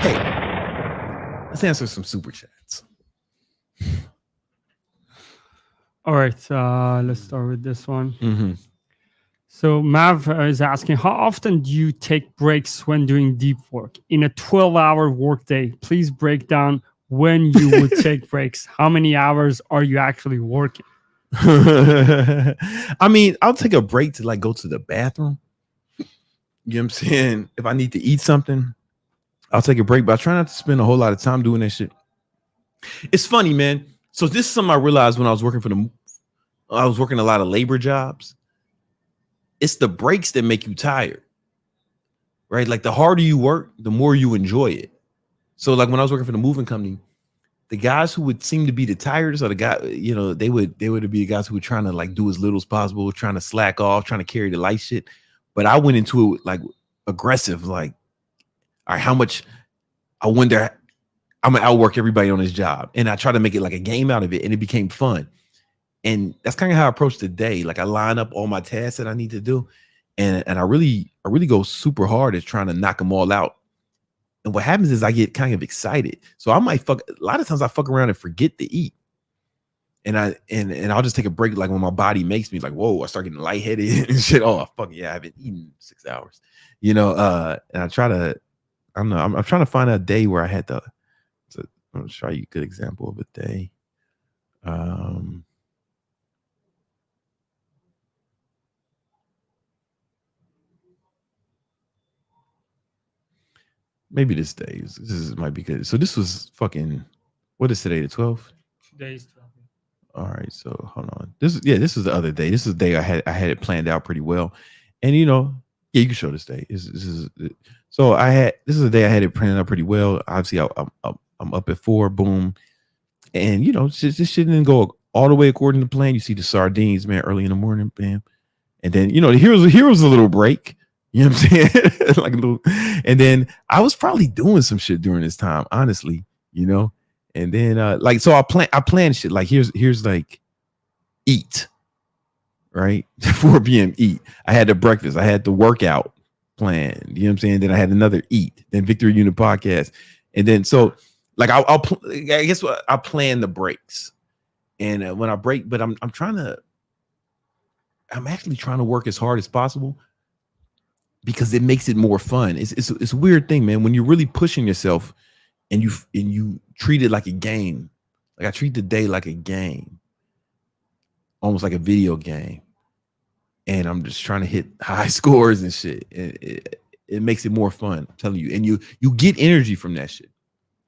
Hey, let's answer some super chats. All right, let's start with this one. So Mav is asking, how often do you take breaks when doing deep work? In a 12-hour workday, please break down when you would take breaks. How many hours are you actually working? I mean, I'll take a break to like go to the bathroom. You know what I'm saying? If I need to eat something, I'll take a break, but I try not to spend a whole lot of time doing that shit. It's funny, man. So this is something I realized when I was working a lot of labor jobs. It's the breaks that make you tired, right? Like the harder you work, the more you enjoy it. So like when I was working for the moving company, the guys who would seem to be the tiredest are the guy, you know, they would be the guys who were trying to like do as little as possible, trying to slack off, trying to carry the light shit. But I went into it like aggressive, like, all right, how much I wonder I'm gonna outwork everybody on this job. And I try to make it like a game out of it, and it became fun. And that's kind of how I approach the day. Like I line up all my tasks that I need to do, and I really go super hard at trying to knock them all out. And what happens is I get kind of excited. So I might a lot of times I fuck around and forget to eat. And I'll just take a break, like when my body makes me like, whoa, I start getting lightheaded and shit. Oh, fuck yeah, I haven't eaten 6 hours. You know, and I don't know, I'm trying to find a day where I had to. So I'm gonna show you a good example of a day. Maybe this day might be good. So this was fucking, what is today, the 12th? Today's 12th. All right, so hold on. This is the other day. This is the day I had it planned out pretty well. And you know, yeah, you can show this day. This is the day I had it planned out pretty well. Obviously, I'm up at 4, boom. And you know, this shit didn't go all the way according to plan. You see the sardines, man, early in the morning, bam. And then, you know, here was a little break. You know what I'm saying? Like a little, and then I was probably doing some shit during this time, honestly, you know. And then like, so I plan shit like here's like eat, right? 4 p.m. eat. I had the breakfast, I had the workout plan, you know what I'm saying? Then I had another eat, then Victory Unit podcast. And then so like I guess I plan the breaks. And when I break, but I'm actually trying to work as hard as possible, because it makes it more fun. It's a weird thing, man. When you're really pushing yourself and you treat it like a game. Like I treat the day like a game, almost like a video game. And I'm just trying to hit high scores and shit. It makes it more fun, I'm telling you. And you get energy from that shit.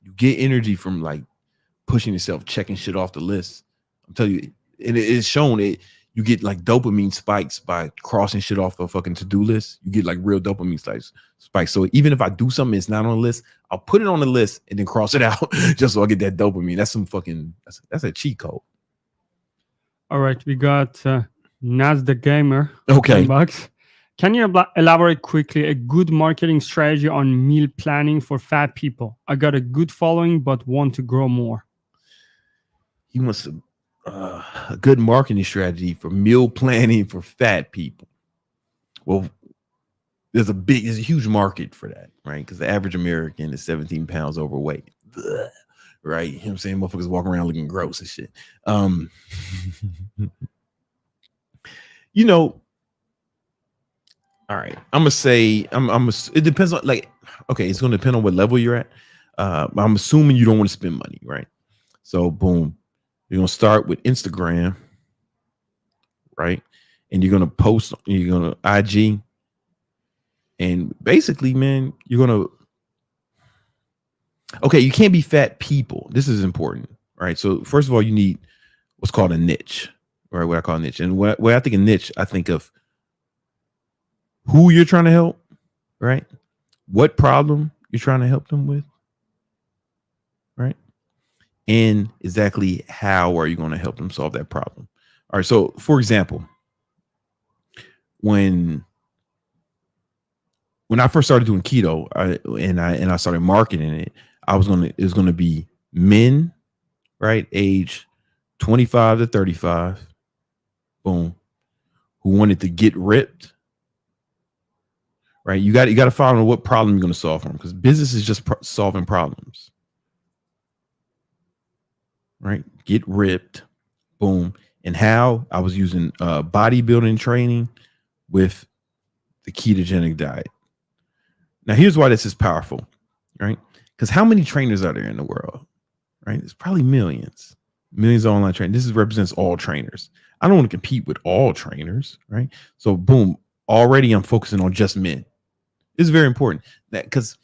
You get energy from like pushing yourself, checking shit off the list. I'm telling you, and it's shown it. You get like dopamine spikes by crossing shit off a fucking to-do list. You get like real dopamine spikes. So even if I do something that's not on the list, I'll put it on the list and then cross it out just so I get that dopamine. That's some fucking, that's a cheat code. All right, we got Naz the Gamer. Okay. $10. Can you elaborate quickly a good marketing strategy on meal planning for fat people? I got a good following, but want to grow more. You must have a good marketing strategy for meal planning for fat people. Well, there's a huge market for that, right? Because the average American is 17 pounds overweight. Blah, right? You know what I'm saying? Motherfuckers walk around looking gross and shit. You know, all right. I'm gonna say it depends on, like, okay, it's gonna depend on what level you're at. I'm assuming you don't want to spend money, right? So boom. You're going to start with Instagram, right? And you're going to post, you're going to IG. And basically, man, you're going to, okay, you can't be fat people. This is important, right? So first of all, you need what's called a niche, right? What I call a niche. And when I think of niche, I think of who you're trying to help, right? What problem you're trying to help them with, right? And exactly how are you going to help them solve that problem? All right. So for example, when I first started doing keto, I started marketing it, it was going to be men, right? Age 25 to 35, boom, who wanted to get ripped, right? You got to find out what problem you're going to solve for them, because business is just solving problems, right? Get ripped, boom. And how I was using bodybuilding training with the ketogenic diet. Now, here's why this is powerful, right? Because how many trainers are there in the world, right? It's probably millions of online trainers. This represents all trainers. I don't want to compete with all trainers, right? So boom, already I'm focusing on just men. This is very important, that because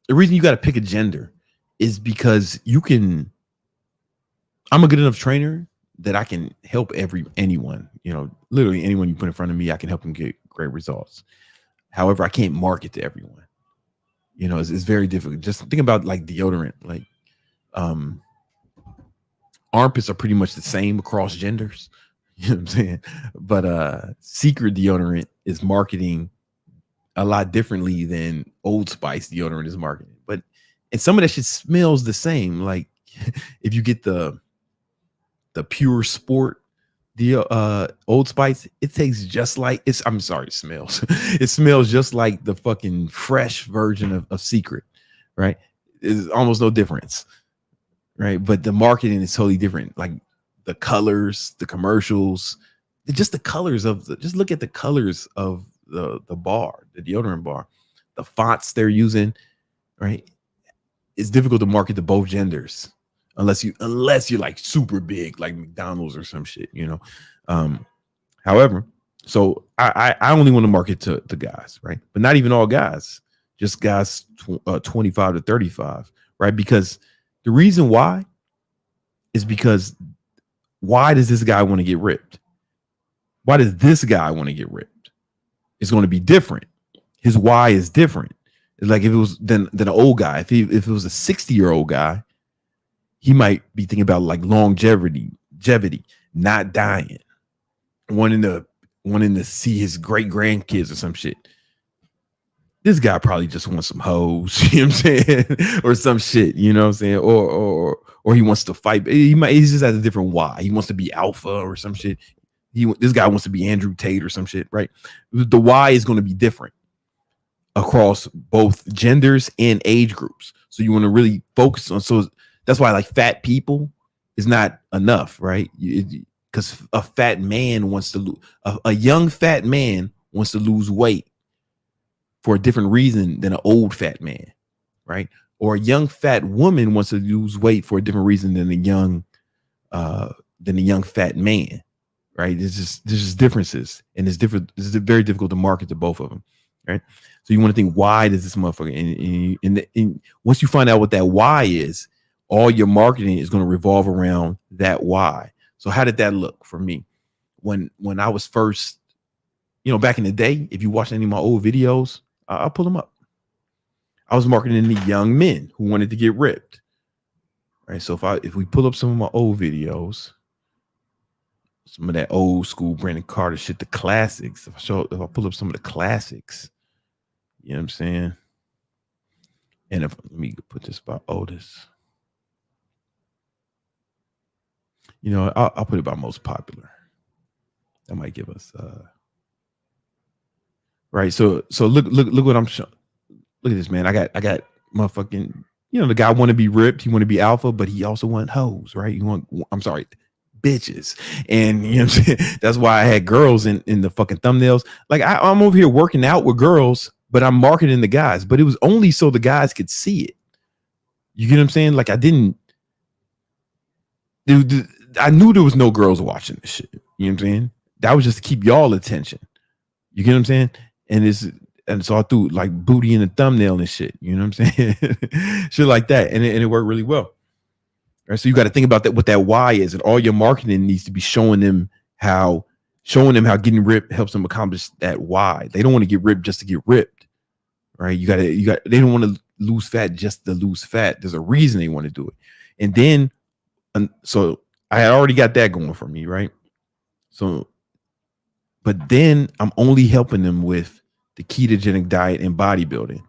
the reason you got to pick a gender is because I'm a good enough trainer that I can help anyone, literally anyone you put in front of me, I can help them get great results. However, I can't market to everyone. It's very difficult. Just think about like deodorant, like armpits are pretty much the same across genders. You know what I'm saying? But Secret deodorant is marketing a lot differently than Old Spice deodorant is marketing. And some of that shit smells the same. Like if you get the Pure Sport, the Old Spice, it tastes just like it smells. It smells just like the fucking fresh version of Secret, right? There's almost no difference, right? But the marketing is totally different. Like the colors, the commercials, just the colors just look at the colors of the bar, the deodorant bar, the fonts they're using, right? It's difficult to market to both genders. Unless you're like super big, like McDonald's or some shit, However, so I only want to market to guys, right? But not even all guys, just guys 25 to 35, right? Because the reason why is because why does this guy want to get ripped? Why does this guy want to get ripped? It's going to be different. His why is different. It's like if it was than an old guy. If it was a 60-year-old guy, he might be thinking about like longevity, not dying, wanting to see his great grandkids or some shit. This guy probably just wants some hoes, you know what I'm saying, or some shit, you know what I'm saying, or he wants to fight. He just has a different why. He wants to be alpha or some shit. This guy wants to be Andrew Tate or some shit, right? The why is going to be different across both genders and age groups. So you want to really focus on. So that's why like fat people is not enough, right? Because a fat man wants to lose, a young fat man wants to lose weight for a different reason than an old fat man, right? Or a young fat woman wants to lose weight for a different reason than a young fat man, right? There's just differences, and it's different. It's very difficult to market to both of them, right? So you want to think, why does this motherfucker? And once you find out what that why is, all your marketing is going to revolve around that why. So how did that look for me? When I was first, back in the day, if you watch any of my old videos, I'll pull them up. I was marketing to young men who wanted to get ripped, right? So if we pull up some of my old videos, some of that old school Brandon Carter shit, the classics. If I pull up some of the classics, you know what I'm saying? And let me put this by Otis. I'll put it by most popular. That might give us right. So look what I'm showing. Look at this, man. I got motherfucking, the guy want to be ripped, he want to be alpha, but he also want hoes, right? Bitches. And you know what I'm saying? That's why I had girls in the fucking thumbnails. Like I'm over here working out with girls, but I'm marketing the guys, but it was only so the guys could see it. You get what I'm saying? Like I didn't, dude, I knew there was no girls watching this shit. You know what I'm saying? That was just to keep y'all attention. You get what I'm saying? And so I threw like booty in the thumbnail and shit. You know what I'm saying? Shit like that. And it worked really well. Right. So you got to think about that, what that why is, and all your marketing needs to be showing them how getting ripped helps them accomplish that why. They don't want to get ripped just to get ripped. Right. They don't want to lose fat just to lose fat. There's a reason they want to do it. And then so I already got that going for me, right? So, but then I'm only helping them with the ketogenic diet and bodybuilding,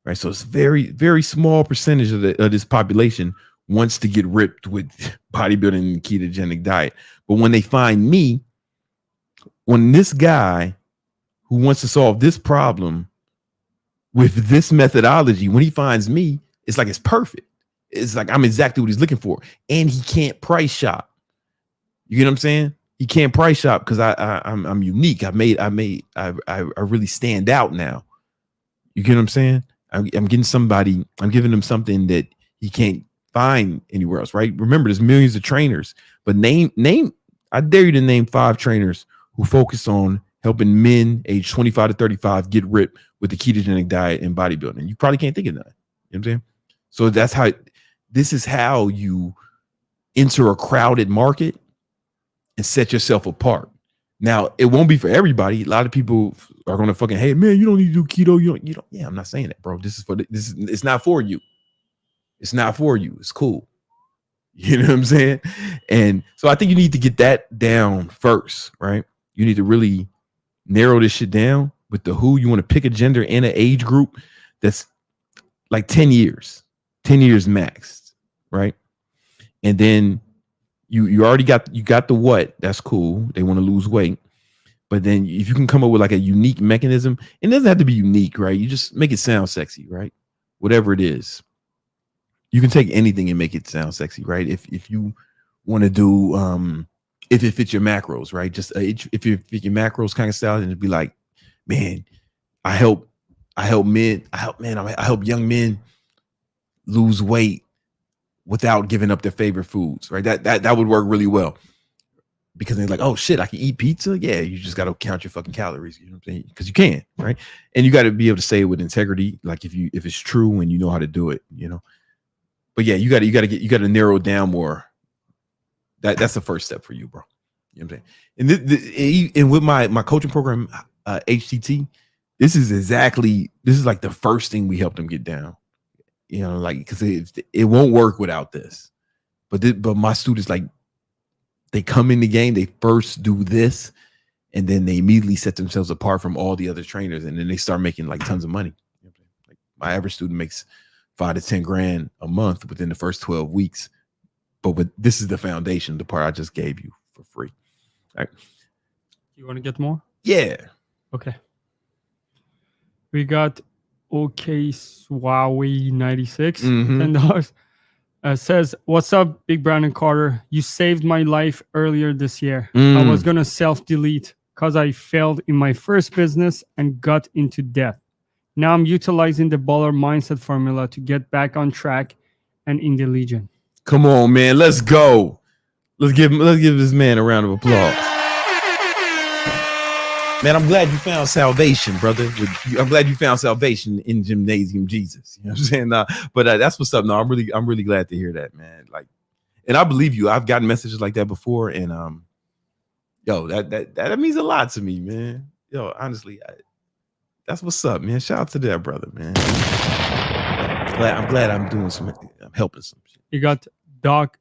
right? So it's very, very small percentage of this population wants to get ripped with bodybuilding and ketogenic diet. But when they find me, when this guy who wants to solve this problem with this methodology, when he finds me, it's like it's perfect. It's like I'm exactly what he's looking for, and he can't price shop. You get what I'm saying? He can't price shop because I'm unique. I really stand out now. You get what I'm saying? I'm giving them something that he can't find anywhere else, right? Remember, there's millions of trainers, but I dare you to name 5 trainers who focus on helping men age 25 to 35 get ripped with the ketogenic diet and bodybuilding. You probably can't think of that. You know what I'm saying? So this is how you enter a crowded market and set yourself apart. Now, it won't be for everybody. A lot of people are going to fucking, hey, man, you don't need to do keto. You don't. Yeah, I'm not saying that, bro. It's not for you. It's not for you. It's cool. You know what I'm saying? And so I think you need to get that down first, right? You need to really narrow this shit down with the who. You want to pick a gender and an age group that's like 10 years max, right? And then you already got the what. That's cool. They want to lose weight. But then if you can come up with like a unique mechanism, it doesn't have to be unique, right? You just make it sound sexy, right? Whatever it is. You can take anything and make it sound sexy, right? If you want to do if it fits your macros, right? Just if you fit your macros kind of style, and it'd be like, man, I help young men lose weight without giving up their favorite foods, right? That would work really well. Because they're like, oh shit, I can eat pizza. Yeah, you just got to count your fucking calories. You know what I'm saying? Because you can, right? And you got to be able to say it with integrity, like if it's true and you know how to do it, you know. But yeah, you got to narrow it down more. That's the first step for you, bro. You know what I'm saying? And with my coaching program, HTT, this is like the first thing we help them get down. You know, like because it won't work without this. But my students, like, they come in the game, they first do this, and then they immediately set themselves apart from all the other trainers, and then they start making like tons of money. Like my average student makes $5 to 10 grand a month within the first 12 weeks. But this is the foundation, the part I just gave you for free. All right. You want to get more? Yeah. Okay. We got OK Swawi 96 $10. Says, what's up, Big Brown and Carter? You saved my life earlier this year. I was going to self-delete because I failed in my first business and got into debt. Now I'm utilizing the baller mindset formula to get back on track and in the Legion. Come on, man. Let's go. Let's give this man a round of applause. Man, I'm glad you found salvation, brother. I'm glad you found salvation in Gymnasium Jesus. You know what I'm saying? But that's what's up. No, I'm really glad to hear that, man. Like, and I believe you. I've gotten messages like that before, and yo, that means a lot to me, man. Yo, honestly, that's what's up, man. Shout out to that brother, man. I'm glad I'm doing I'm helping some shit. You got Doc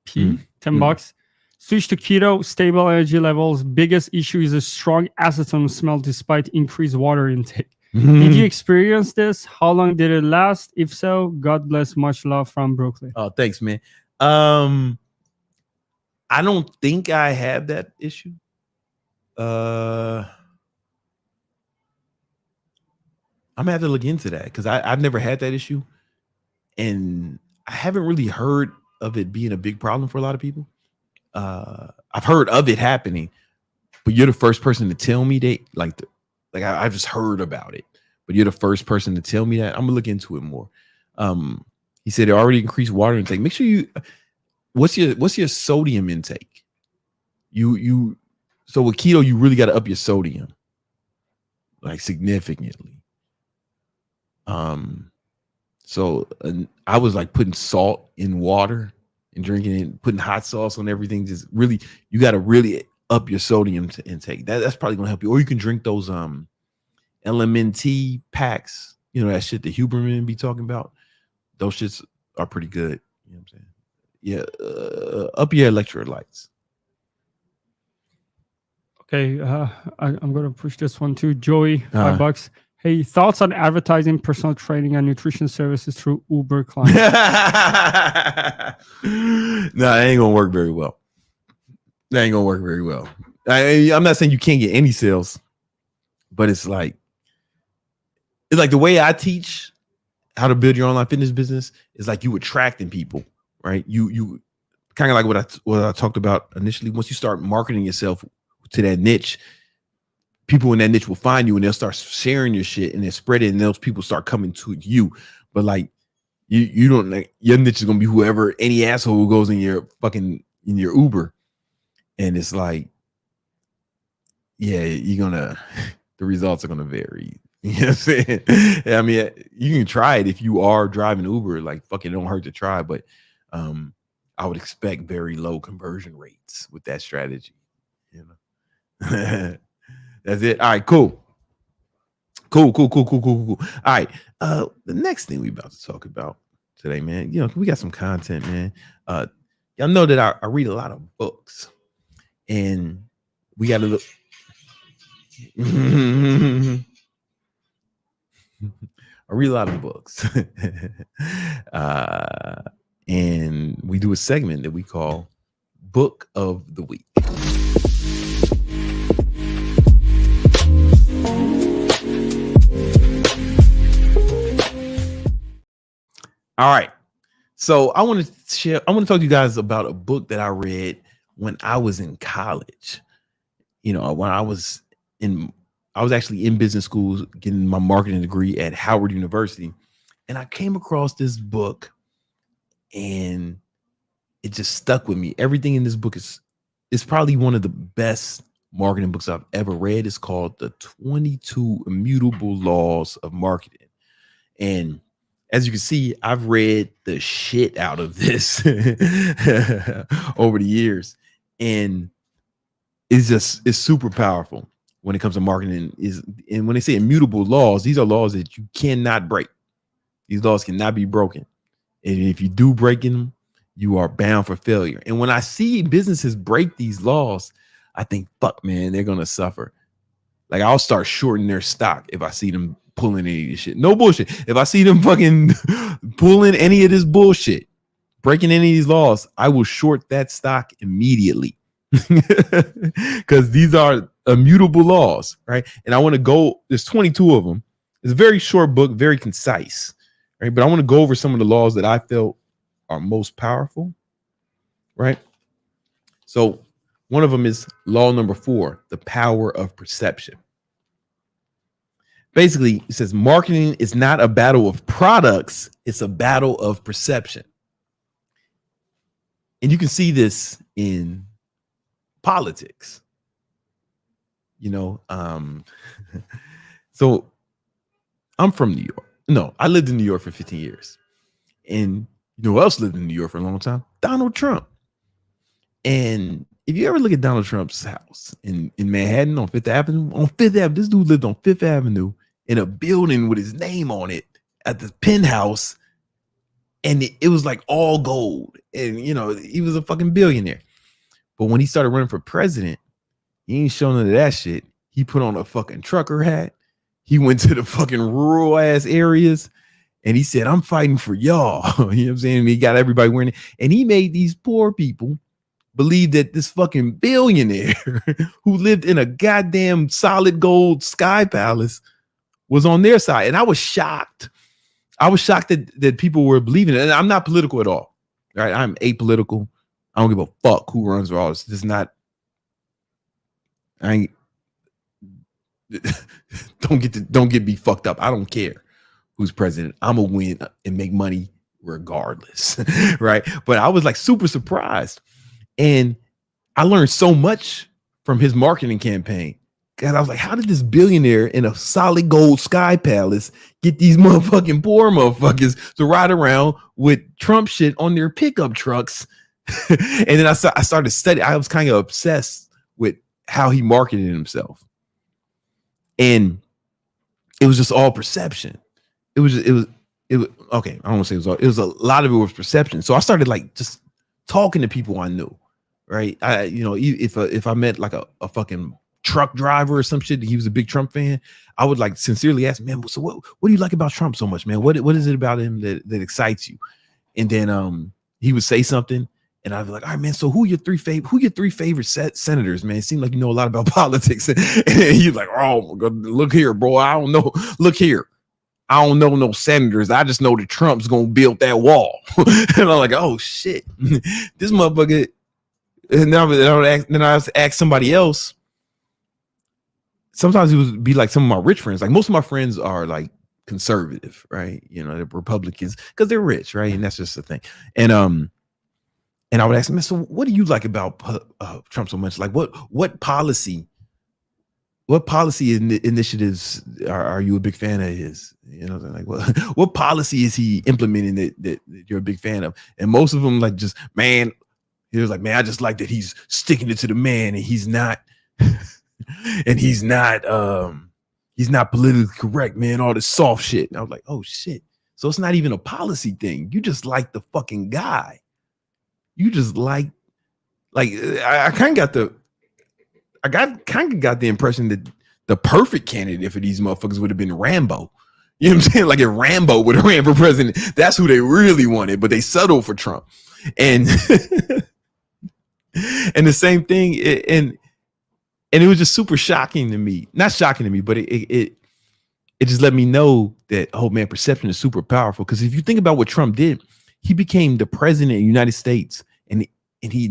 P, $10. Switch to keto, stable energy levels. Biggest issue is a strong acetone smell despite increased water intake. Did you experience this? How long did it last? If so, God bless. Much love from Brooklyn. Oh, thanks, man. I don't think I have that issue. I'm gonna have to look into that because I've never had that issue, and I haven't really heard of it being a big problem for a lot of people. I've heard of it happening, but you're the first person to tell me that. I've just heard about it, but you're the first person to tell me that. I'm gonna look into it more. He said it already increased water intake. Make sure you what's your sodium intake? So with keto, you really got to up your sodium, like significantly. So I was like putting salt in water and drinking it, putting hot sauce on everything. Just really, you got to really up your sodium intake. That's probably gonna help you. Or you can drink those LMNT packs. You know that shit that Huberman be talking about. Those shits are pretty good. You know what I'm saying? Yeah, up your electrolytes. Okay, I'm gonna push this one too. Joey, $5. Hey, thoughts on advertising personal training and nutrition services through Uber clients? No, that ain't gonna work very well. I'm not saying you can't get any sales, but it's like the way I teach how to build your online fitness business is like you attracting people, right? You kind of like what I talked about initially. Once you start marketing yourself to that niche, people in that niche will find you and they'll start sharing your shit and they'll spread it and those people start coming to you. But like you don't, like, your niche is gonna be whoever, any asshole who goes in your Uber. And it's like, yeah, the results are gonna vary. You know what I'm saying? I mean, you can try it if you are driving Uber, like fucking don't hurt to try, but I would expect very low conversion rates with that strategy, you know. That's it. All right, cool. All right. The next thing we about to talk about today, man. You know, we got some content, man. Y'all know that I read a lot of books, and we got to look. I read a lot of books, and we do a segment that we call Book of the Week. All right. So I want to talk to you guys about a book that I read when I was in college. You know, when I was actually in business school getting my marketing degree at Howard University. And I came across this book and it just stuck with me. Everything in this book is probably one of the best marketing books I've ever read. It's called The 22 Immutable Laws of Marketing. And as you can see, I've read the shit out of this over the years. And it's super powerful when it comes to marketing. And when they say immutable laws, these are laws that you cannot break. These laws cannot be broken. And if you do break them, you are bound for failure. And when I see businesses break these laws, I think, fuck, man, they're going to suffer. Like, I'll start shorting their stock if I see them pulling any of this shit. No bullshit. If I see them fucking pulling any of this bullshit, breaking any of these laws, I will short that stock immediately. Because these are immutable laws, right? And I want to go, there's 22 of them. It's a very short book, very concise, right? But I want to go over some of the laws that I felt are most powerful, right? So one of them is law number 4, the power of perception. Basically, it says marketing is not a battle of products, it's a battle of perception. And you can see this in politics. You know, so I'm from New York. No, I lived in New York for 15 years. And you know who else lived in New York for a long time? Donald Trump. And if you ever look at Donald Trump's house in Manhattan on Fifth Avenue, this dude lived on Fifth Avenue in a building with his name on it at the penthouse. And it was like all gold. And, you know, he was a fucking billionaire. But when he started running for president, he ain't showing none of that shit. He put on a fucking trucker hat. He went to the fucking rural ass areas and he said, I'm fighting for y'all. You know what I'm saying? And he got everybody wearing it. And he made these poor people believe that this fucking billionaire who lived in a goddamn solid gold sky palace was on their side. And I was shocked. I was shocked that people were believing it. And I'm not political at all. Right? I'm apolitical. I don't give a fuck who runs for office. This is not. I ain't. Don't get me fucked up. I don't care who's president. I'm gonna win and make money regardless, right? But I was like super surprised, and I learned so much from his marketing campaign. God, I was like, how did this billionaire in a solid gold sky palace get these motherfucking poor motherfuckers to ride around with Trump shit on their pickup trucks? And then I started studying. I was kind of obsessed with how he marketed himself. And it was just all perception. It was okay. I don't want to say it was all, it was a lot of it was perception. So I started like just talking to people I knew, right? If I met like a fucking truck driver or some shit, he was a big Trump fan, I would like sincerely ask, man, so what do you like about Trump so much, man? What is it about him that excites you? And then he would say something, and I'd be like, all right, man, so who your three favorite senators, man? It seemed like you know a lot about politics. And he's like, oh my God, look here, bro, I don't know. Look here, I don't know no senators. I just know that Trump's gonna build that wall. And I'm like, oh shit, this motherfucker. And then I ask somebody else. Sometimes it would be like some of my rich friends. Like most of my friends are like conservative, right? You know, they're Republicans because they're rich, right? And that's just the thing. And I would ask them, so what do you like about Trump so much? Like what policy initiatives are you a big fan of his? You know, like what policy is he implementing that you're a big fan of? And most of them like just, man, he was like, man, I just like that he's sticking it to the man, and he's not he's not politically correct, man, all this soft shit. And I was like, oh shit. So it's not even a policy thing. You just like the fucking guy. You just like I kind of got the impression that the perfect candidate for these motherfuckers would have been Rambo. You know what I'm saying? Like if Rambo would have ran for president, that's who they really wanted, but they settled for Trump. And and the same thing, and it was just super shocking to me. Not shocking to me, but it just let me know that, oh man, perception is super powerful. Because if you think about what Trump did, he became the president of the United States, and he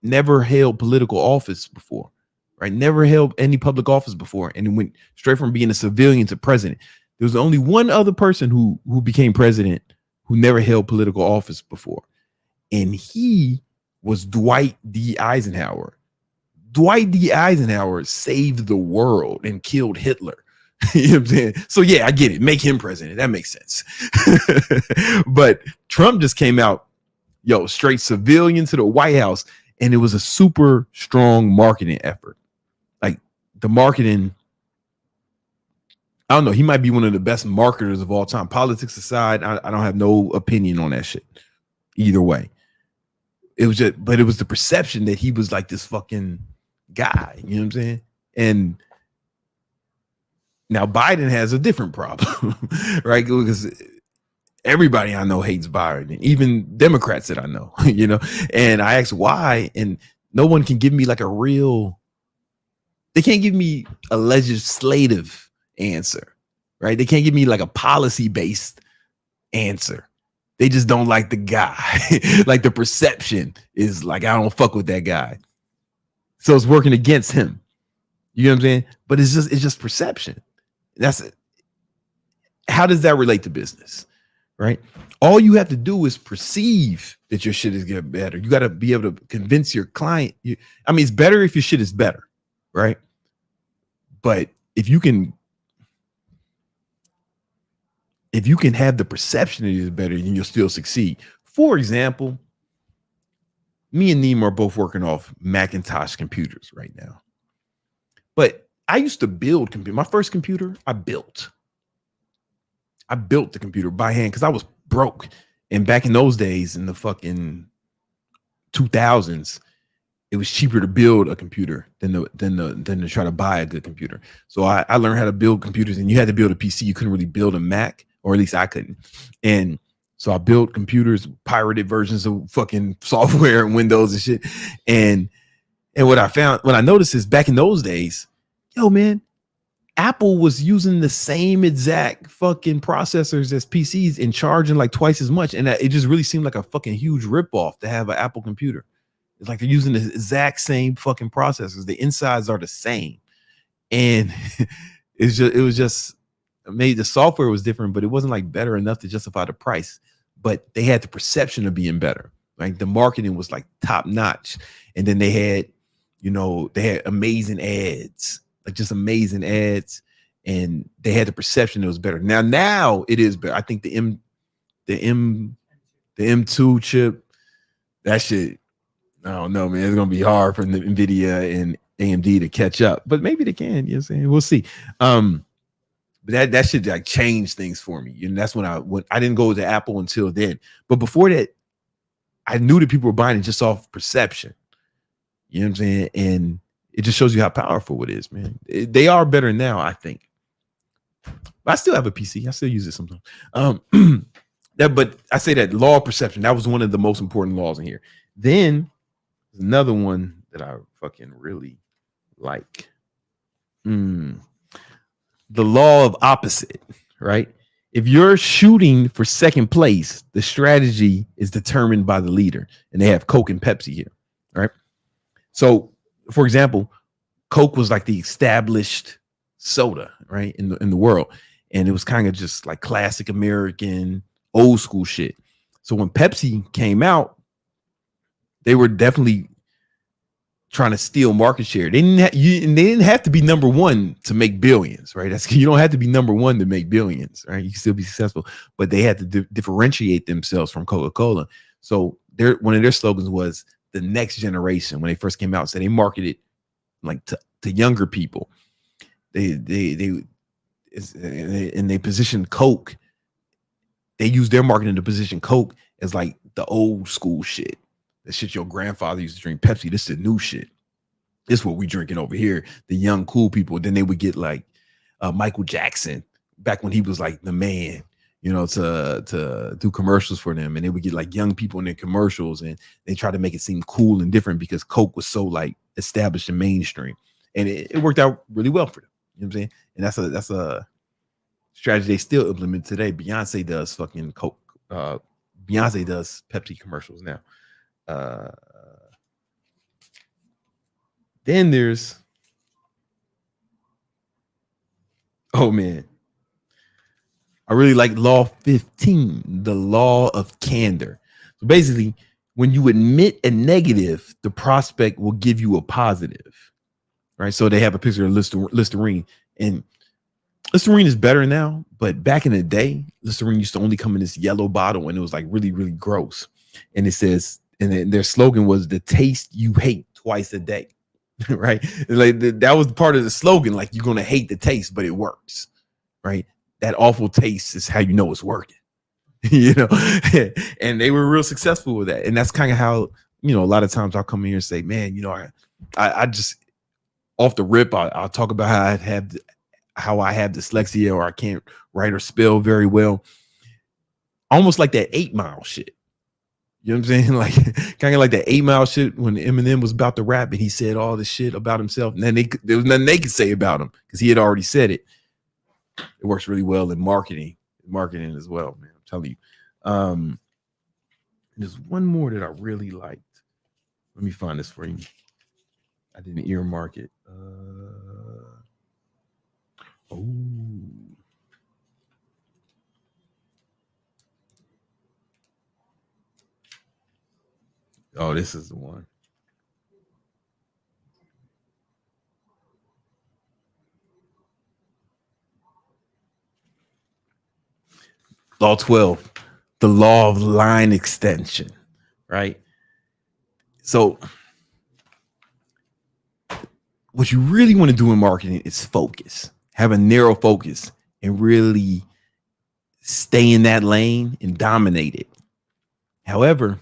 never held political office before, right? Never held any public office before, and it went straight from being a civilian to president. There was only one other person who became president who never held political office before, and he was Dwight D. Eisenhower. Dwight D. Eisenhower saved the world and killed Hitler. You know what I'm saying? So yeah, I get it. Make him president. That makes sense. But Trump just came out, straight civilian to the White House. And it was a super strong marketing effort. Like the marketing, I don't know. He might be one of the best marketers of all time. Politics aside, I don't have no opinion on that shit. Either way. It was the perception that he was like this fucking guy, you know what I'm saying? And now Biden has a different problem, right? Because everybody I know hates Biden, and even Democrats that I know, and I asked why, and no one can give me like they can't give me a legislative answer, right? They can't give me like a policy-based answer. They just don't like the guy. Like the perception is like, I don't fuck with that guy. So it's working against him. You know what I'm saying? But it's just perception. That's it. How does that relate to business? Right? All you have to do is perceive that your shit is getting better. You got to be able to convince your client. It's better if your shit is better, right? But if you can have the perception that it is better, then you'll still succeed. For example, me and Neem are both working off Macintosh computers right now. But I used to build computers. My first computer, I built the computer by hand because I was broke. And back in those days, in the fucking 2000s, it was cheaper to build a computer than to try to buy a good computer. So I learned how to build computers, and you had to build a PC. You couldn't really build a Mac, or at least I couldn't. And so I built computers, pirated versions of fucking software and Windows and shit. And what I noticed is back in those days, man, Apple was using the same exact fucking processors as PCs and charging like twice as much. And it just really seemed like a fucking huge ripoff to have an Apple computer. It's like they're using the exact same fucking processors. The insides are the same. And it was just made, the software was different, but it wasn't like better enough to justify the price. but they had the perception of being better. Like the marketing was like top notch. And then they had, they had amazing ads, like just amazing ads. And they had the perception it was better. Now it is better. I think the M2 chip, that shit, I don't know, man. It's gonna be hard for the Nvidia and AMD to catch up, but maybe they can. You know what I'm saying? We'll see. But that should like change things for me. And that's when I didn't go to Apple until then. But before that, I knew that people were buying it just off perception. You know what I'm saying? And it just shows you how powerful it is, man. They are better now, I think. But I still have a PC. I still use it sometimes. But I say that law of perception, that was one of the most important laws in here. Then there's another one that I fucking really like. The law of opposite, right? If you're shooting for second place, the strategy is determined by the leader. And they have Coke and Pepsi here, right? So, for example, Coke was like the established soda, right, in the world. And it was kind of just like classic American, old school shit. So when Pepsi came out, they were definitely trying to steal market share. They didn't have to be number one to make billions, right? You don't have to be number one to make billions, right? You can still be successful, but they had to differentiate themselves from Coca-Cola. So one of their slogans was the next generation. When they first came out, so they marketed like to younger people. They positioned Coke. They used their marketing to position Coke as like the old school shit. The shit your grandfather used to drink. Pepsi, this is the new shit. This is what we drinking over here. The young cool people. Then they would get like Michael Jackson back when he was like the man, to do commercials for them. And they would get like young people in their commercials, and they try to make it seem cool and different because Coke was so like established and mainstream. And it worked out really well for them. You know what I'm saying? And that's a strategy they still implement today. Beyonce does fucking Coke. Beyonce does Pepsi commercials now. Then there's, oh man, I really like law 15, the law of candor. So basically, when you admit a negative, the prospect will give you a positive, right? So they have a picture of Listerine, and Listerine is better now, but back in the day, Listerine used to only come in this yellow bottle, and it was like really, really gross. And it says, and their slogan was the taste you hate twice a day, right? Like that was part of the slogan. Like, you're going to hate the taste, but it works, right? That awful taste is how you know it's working, and they were real successful with that. And that's kind of how, a lot of times I'll come in here and say, man, I just off the rip, I'll talk about how I have dyslexia, or I can't write or spell very well. Almost like that 8 Mile shit. You know what I'm saying? Like kind of like that 8 Mile shit when Eminem was about to rap and he said all this shit about himself, and then there was nothing they could say about him because he had already said it. It works really well in marketing as well, man. I'm telling you. There's one more that I really liked. Let me find this for you. I didn't earmark it. Oh, this is the one. Law 12, the law of line extension, right? So what you really want to do in marketing is focus, have a narrow focus, and really stay in that lane and dominate it. However,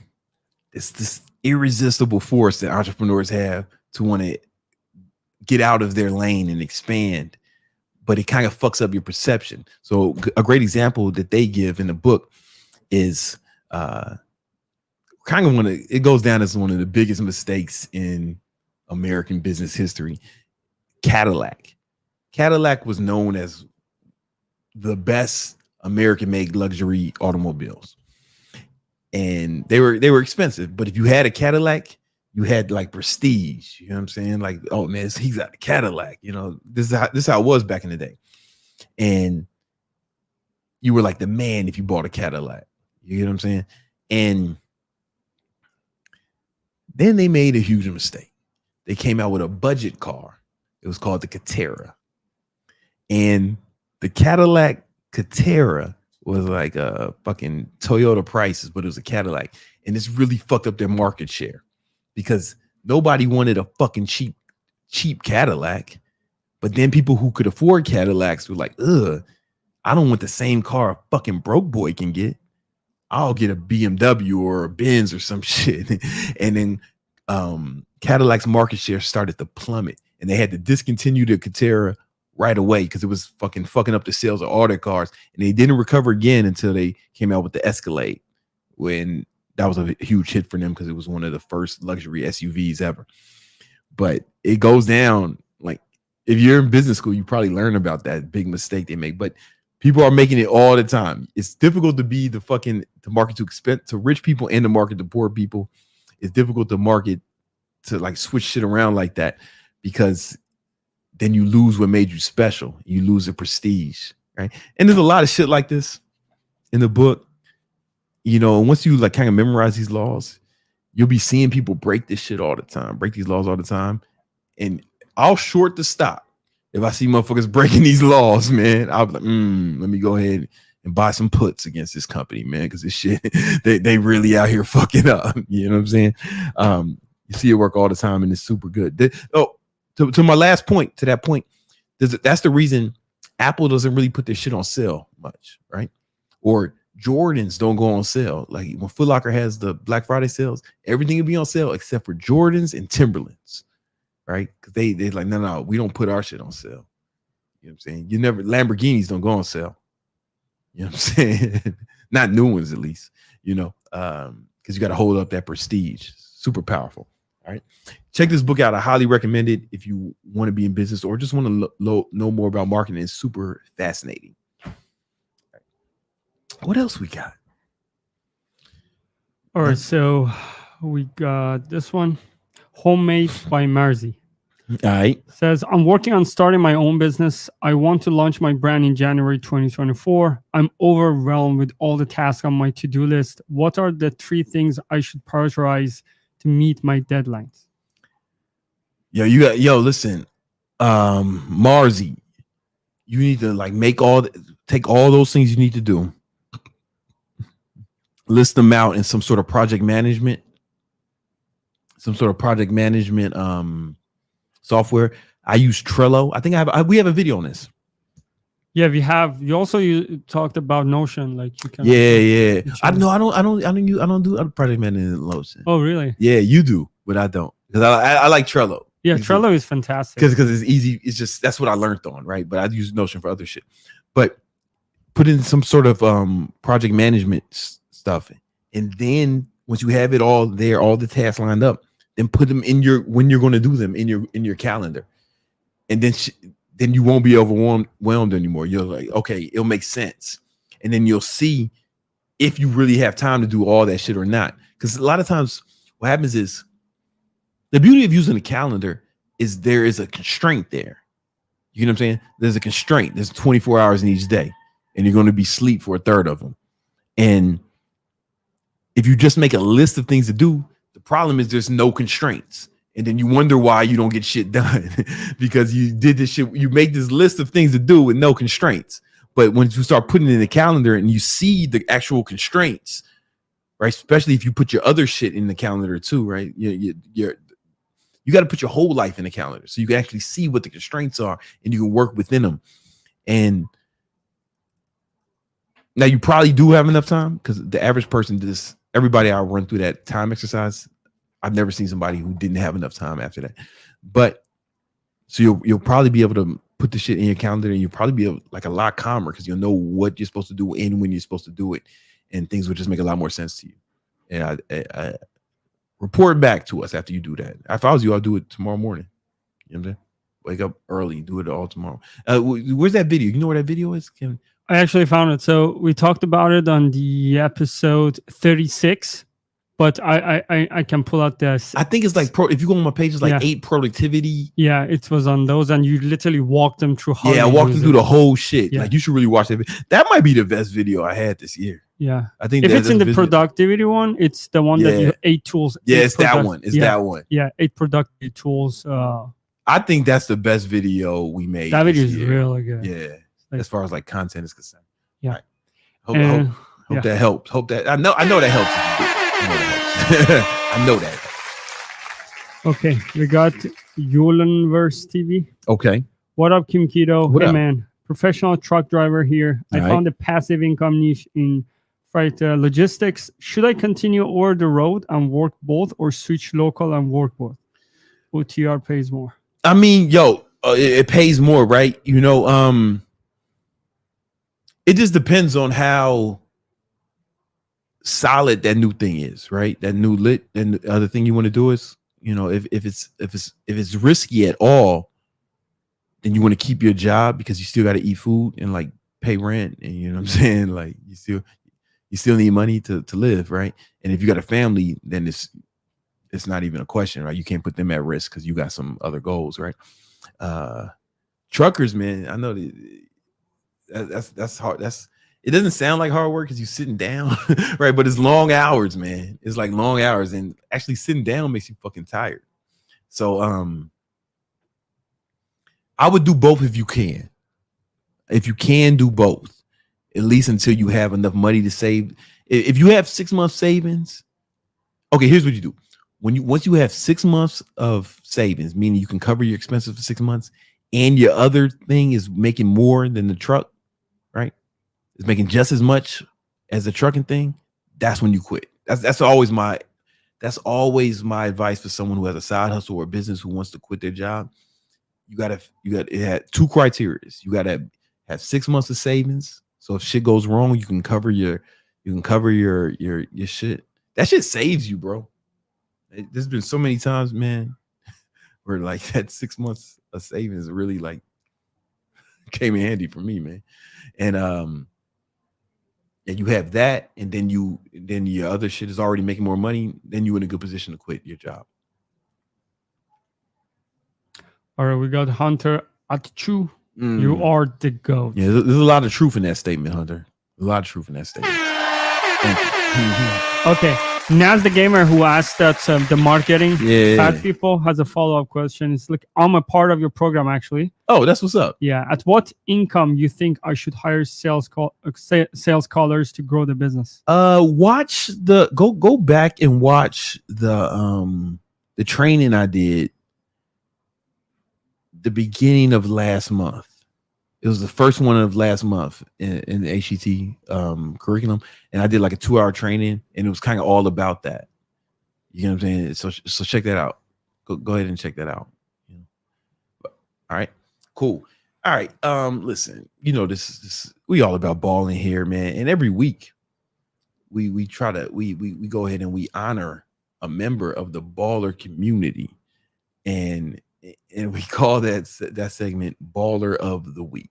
it's this irresistible force that entrepreneurs have to want to get out of their lane and expand, but it kind of fucks up your perception. So a great example that they give in the book is it goes down as one of the biggest mistakes in American business history. Cadillac. Cadillac was known as the best American-made luxury automobiles. And they were expensive, but if you had a Cadillac, you had like prestige. You know what I'm saying? Like, oh man, he's got a Cadillac. This is how it was back in the day. And you were like the man if you bought a Cadillac. You get what I'm saying? And then they made a huge mistake. They came out with a budget car. It was called the Catera. And the Cadillac Catera was like a fucking Toyota prices, but it was a Cadillac. And it's really fucked up their market share because nobody wanted a fucking cheap Cadillac. But then people who could afford Cadillacs were like, ugh, I don't want the same car a fucking broke boy can get. I'll get a BMW or a Benz or some shit. And then Cadillac's market share started to plummet. And they had to discontinue the Catera right away because it was fucking up the sales of all their cars. And they didn't recover again until they came out with the Escalade, when that was a huge hit for them because it was one of the first luxury SUVs ever. But it goes down, like, if you're in business school, you probably learn about that big mistake they make. But people are making it all the time. It's difficult to be to market to rich people and to market to poor people. It's difficult to market to like switch shit around like that, because then you lose what made you special. You lose the prestige, right? And there's a lot of shit like this in the book. You know, once you like kind of memorize these laws, you'll be seeing people break this shit all the time, break these laws all the time. And I'll short the stop if I see motherfuckers breaking these laws, man. I'll be like, let me go ahead and buy some puts against this company, man, because this shit, they really out here fucking up. You know what I'm saying? You see it work all the time, and it's super good. To my last point, to that point, that's the reason Apple doesn't really put their shit on sale much, right? Or Jordans don't go on sale. Like when Foot Locker has the Black Friday sales, everything will be on sale except for Jordans and Timberlands, right? Because they're like, no, we don't put our shit on sale. You know what I'm saying? Lamborghinis don't go on sale. You know what I'm saying? Not new ones, at least, you know, because you got to hold up that prestige. Super powerful. All right. Check this book out. I highly recommend it if you want to be in business or just want to know more about marketing. It's super fascinating. What else we got? All right, so we got this one, Homemade by Marzi. All right. Says, I'm working on starting my own business. I want to launch my brand in January 2024. I'm overwhelmed with all the tasks on my to-do list. What are the 3 things I should prioritize to meet my deadlines? Listen, Marzi, you need to like take all those things you need to do, list them out in some sort of project management software. I use Trello. I think we have a video on this. Yeah, we have. You talked about Notion, like you can. Yeah. I don't do project management in Notion. Oh, really? Yeah, you do, but I don't, because I like Trello. Yeah, Trello is fantastic because it's easy. It's just that's what I learned on, right? But I use Notion for other shit. But put in some sort of project management stuff, and then once you have it all there, all the tasks lined up, then put them in when you're going to do them in your calendar, and then you won't be overwhelmed anymore. You're like, okay, it'll make sense, and then you'll see if you really have time to do all that shit or not. Because a lot of times, what happens is, the beauty of using a calendar is there is a constraint there. You know what I'm saying? There's a constraint. There's 24 hours in each day, and you're going to be asleep for a third of them. And if you just make a list of things to do, the problem is there's no constraints. And then you wonder why you don't get shit done because you did this shit. You make this list of things to do with no constraints. But when you start putting it in the calendar and you see the actual constraints, right? Especially if you put your other shit in the calendar too, right? You got to put your whole life in the calendar so you can actually see what the constraints are and you can work within them. And now you probably do have enough time, because the average person everybody I run through that time exercise, I've never seen somebody who didn't have enough time after that. But so you'll probably be able to put the shit in your calendar, and you'll probably be like a lot calmer because you'll know what you're supposed to do and when you're supposed to do it, and things will just make a lot more sense to you. And I report back to us after you do that. If I was you, I'll do it tomorrow morning. You know what I'm saying? Wake up early, do it all tomorrow. Where's that video? You know where that video is, Kevin? I actually found it. So we talked about it on the episode 36. but I can pull out this. I think it's like if you go on my page, it's like 8 productivity. Yeah, it was on those, and you literally walk them through how. Yeah, I walked them through the whole shit. Yeah. Like, you should really watch that. That might be the best video I had this year. Yeah, I think if it's in the productivity one, it's the one that you 8 tools. Yeah, it's that one. It's that one. Yeah, 8 productivity tools. I think that's the best video we made. That video is really good. Yeah, like, as far as like content is concerned. Yeah. Right. Hope that helps. Hope that I know that helps. I know that. Okay, we got Yolenverse TV. Okay. What up, Kim Keto? What hey up? Man, professional truck driver here. I found a passive income niche in freight logistics. Should I continue over the road and work both, or switch local and work both? OTR pays more. I mean, it pays more, right? You know, it just depends on how solid that new thing is, right? That new lit, and the other thing you want to do is, you know, if it's risky at all, then you want to keep your job because you still got to eat food and like pay rent, and you know what I'm saying, like you still need money to live, right? And if you got a family, then it's not even a question, right? You can't put them at risk because you got some other goals, right? Truckers, man, I know that's hard. It doesn't sound like hard work because you're sitting down, right? But it's long hours, man. It's like long hours, and actually sitting down makes you fucking tired. So I would do both if you can. If you can do both, at least until you have enough money to save. If you have 6 months savings, okay, here's what you do. Once you have 6 months of savings, meaning you can cover your expenses for 6 months, and your other thing is making more than the truck, right? It's making just as much as the trucking thing. That's when you quit. That's always my advice for someone who has a side hustle or a business who wants to quit their job. It had 2 criteria. You got to have 6 months of savings, so if shit goes wrong, you can cover your shit. That shit saves you, bro. There's been so many times, man, where like that 6 months of savings really like came in handy for me, man. And you have that, and then your other shit is already making more money, then you're in a good position to quit your job. All right, we got Hunter Atchu. You are the GOAT. Yeah, there's a lot of truth in that statement, Hunter. A lot of truth in that statement. Thank you. Okay, Naz the Gamer, who asked that the marketing fat people, has a follow-up question. It's like, I'm a part of your program, actually. Oh, that's what's up. Yeah. At what income you think I should hire sales callers to grow the business? Go back and watch the training I did the beginning of last month. It was the first one of last month in the HET curriculum, and I did like a 2-hour training, and it was kind of all about that. You know what I'm saying? So check that out. Go ahead and check that out. All right, cool. All right, listen, you know this we all about balling here, man. And every week we try to we go ahead and we honor a member of the baller community, and we call that segment Baller of the Week.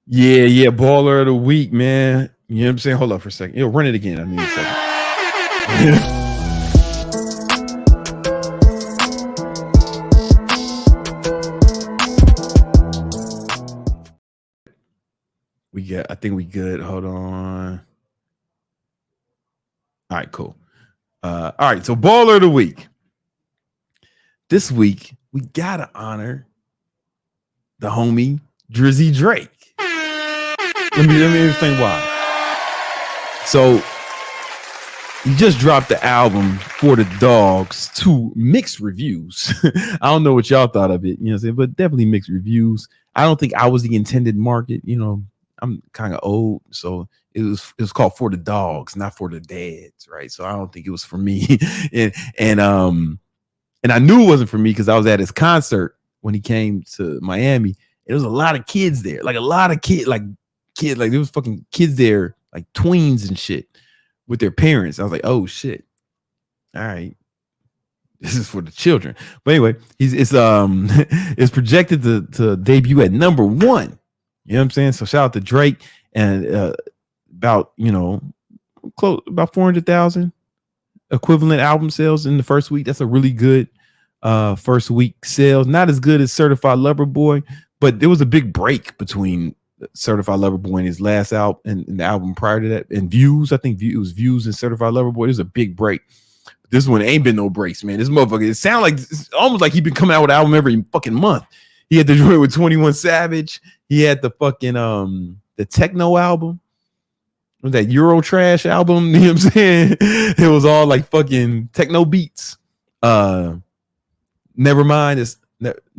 Yeah, Baller of the Week, man. You know what I'm saying? Hold up for a second. Yo, run it again. I need a second. I think we good. Hold on. All right, cool. All right, so Baller of the Week. This week, we gotta honor the homie Drizzy Drake. Let me explain why. So he just dropped the album For the Dogs to mixed reviews. I don't know what y'all thought of it, you know what I'm saying, but definitely mixed reviews. I don't think I was the intended market, you know. I'm kind of old, so it was called For the Dogs, not For the Dads, right? So I don't think it was for me. and I knew it wasn't for me because I was at his concert when he came to Miami. There was a lot of kids there, like a lot of kids, like there was fucking kids there, like tweens and shit, with their parents. I was like, oh shit, all right, This is for the children. But anyway, it's projected to debut at number 1. You know what I'm saying? So shout out to Drake, and about close about 400,000 equivalent album sales in the first week. That's a really good first week sales. Not as good as Certified Lover Boy, but there was a big break between Certified Lover Boy and his last album and the album prior to that. And Views, I think it was Views and Certified Lover Boy. There's a big break. This one ain't been no breaks, man. This motherfucker, it sounds like it's almost like he been coming out with an album every fucking month. He had the joint with 21 Savage. He had the fucking the techno album. Was that Euro Trash album? You know what I'm saying? It was all like fucking techno beats. Nevermind is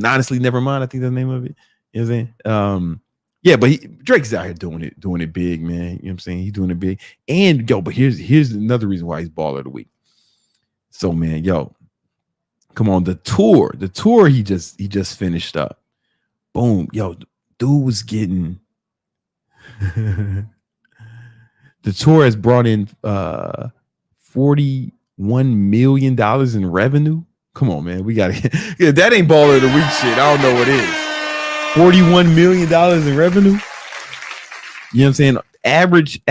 honestly Nevermind. I think that's the name of it. You know what I'm saying? Yeah, but Drake's out here doing it big, man. You know what I'm saying? He's doing it big. And but here's another reason why he's baller of the week. So man, come on, the tour he just finished up. Boom, dude was getting the tour has brought in $41 million in revenue. Come on, man, we gotta that ain't baller of the week shit. I don't know what is. $41 million in revenue. You know what I'm saying? Average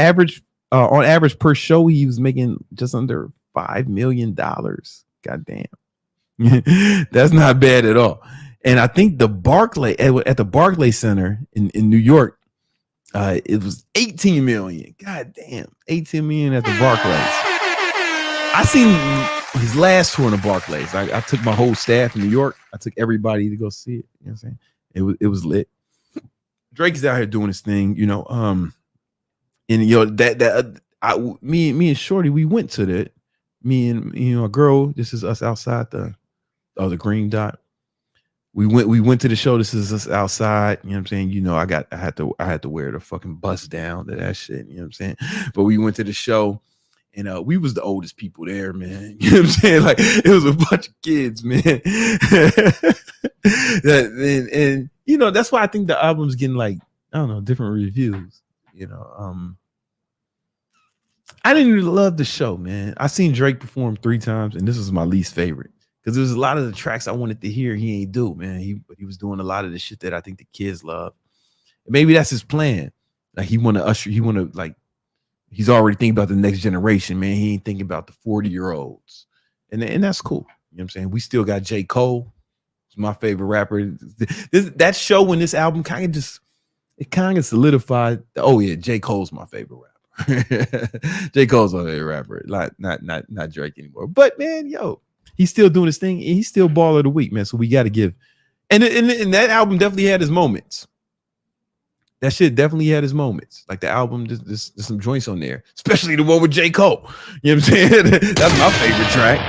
on average per show, he was making just under $5 million. God damn. That's not bad at all. And I think the Barclay at the Barclay Center in New York, it was 18 million. God damn, 18 million at the Barclays. I seen his last tour in the Barclays. I took my whole staff in New York. I took everybody to go see it. You know what I'm saying? It was lit. Drake's out here doing his thing, and me and Shorty, we went to that. Me and a girl. This is us outside the green dot. We went to the show. This is us outside. You know what I'm saying? I had to wear the fucking bust down to that shit. You know what I'm saying? But we went to the show, and we was the oldest people there, man. You know what I'm saying? Like it was a bunch of kids, man. And that's why I think the album's getting like, I don't know, different reviews. I didn't really love the show, man. I seen Drake perform 3 times, and this was my least favorite because there's a lot of the tracks I wanted to hear he ain't do, man. He was doing a lot of the shit that I think the kids love. And maybe that's his plan. Like he's already thinking about the next generation, man. He ain't thinking about the 40-year-olds, and that's cool. You know what I'm saying? We still got J. Cole. He's my favorite rapper. That show when this album kind of solidified. Oh yeah, J. Cole's my favorite rapper. J. Cole's my favorite rapper, not Drake anymore. But man, he's still doing his thing, and he's still baller of the week, man. So we got to give, and that album definitely had his moments. That shit definitely had his moments. Like the album, there's some joints on there, especially the one with J. Cole. You know what I'm saying? That's my favorite track.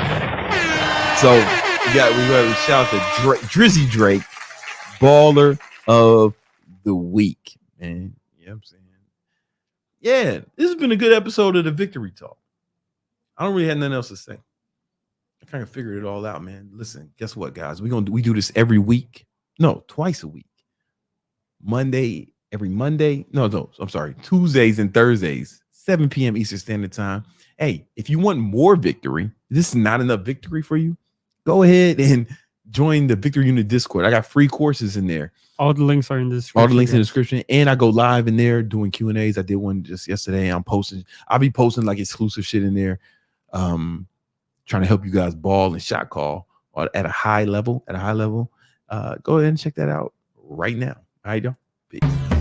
So we got to shout out to Drizzy Drake, baller of the week, man. You know what I'm saying? Yeah, this has been a good episode of the Victory Talk. I don't really have nothing else to say. I kind of figured it all out, man. Listen, guess what, guys? We do this every week. No, twice a week. Every Monday. No, I'm sorry. Tuesdays and Thursdays, 7 p.m. Eastern Standard Time. Hey, if you want more victory, this is not enough victory for you, go ahead and join the Victory Unit Discord. I got free courses in there. All the links are in the description. All the links in the description. And I go live in there doing Q&As. I did one just yesterday. I'll be posting like exclusive shit in there. Trying to help you guys ball and shot call at a high level. Go ahead and check that out right now. All right, y'all. Peace.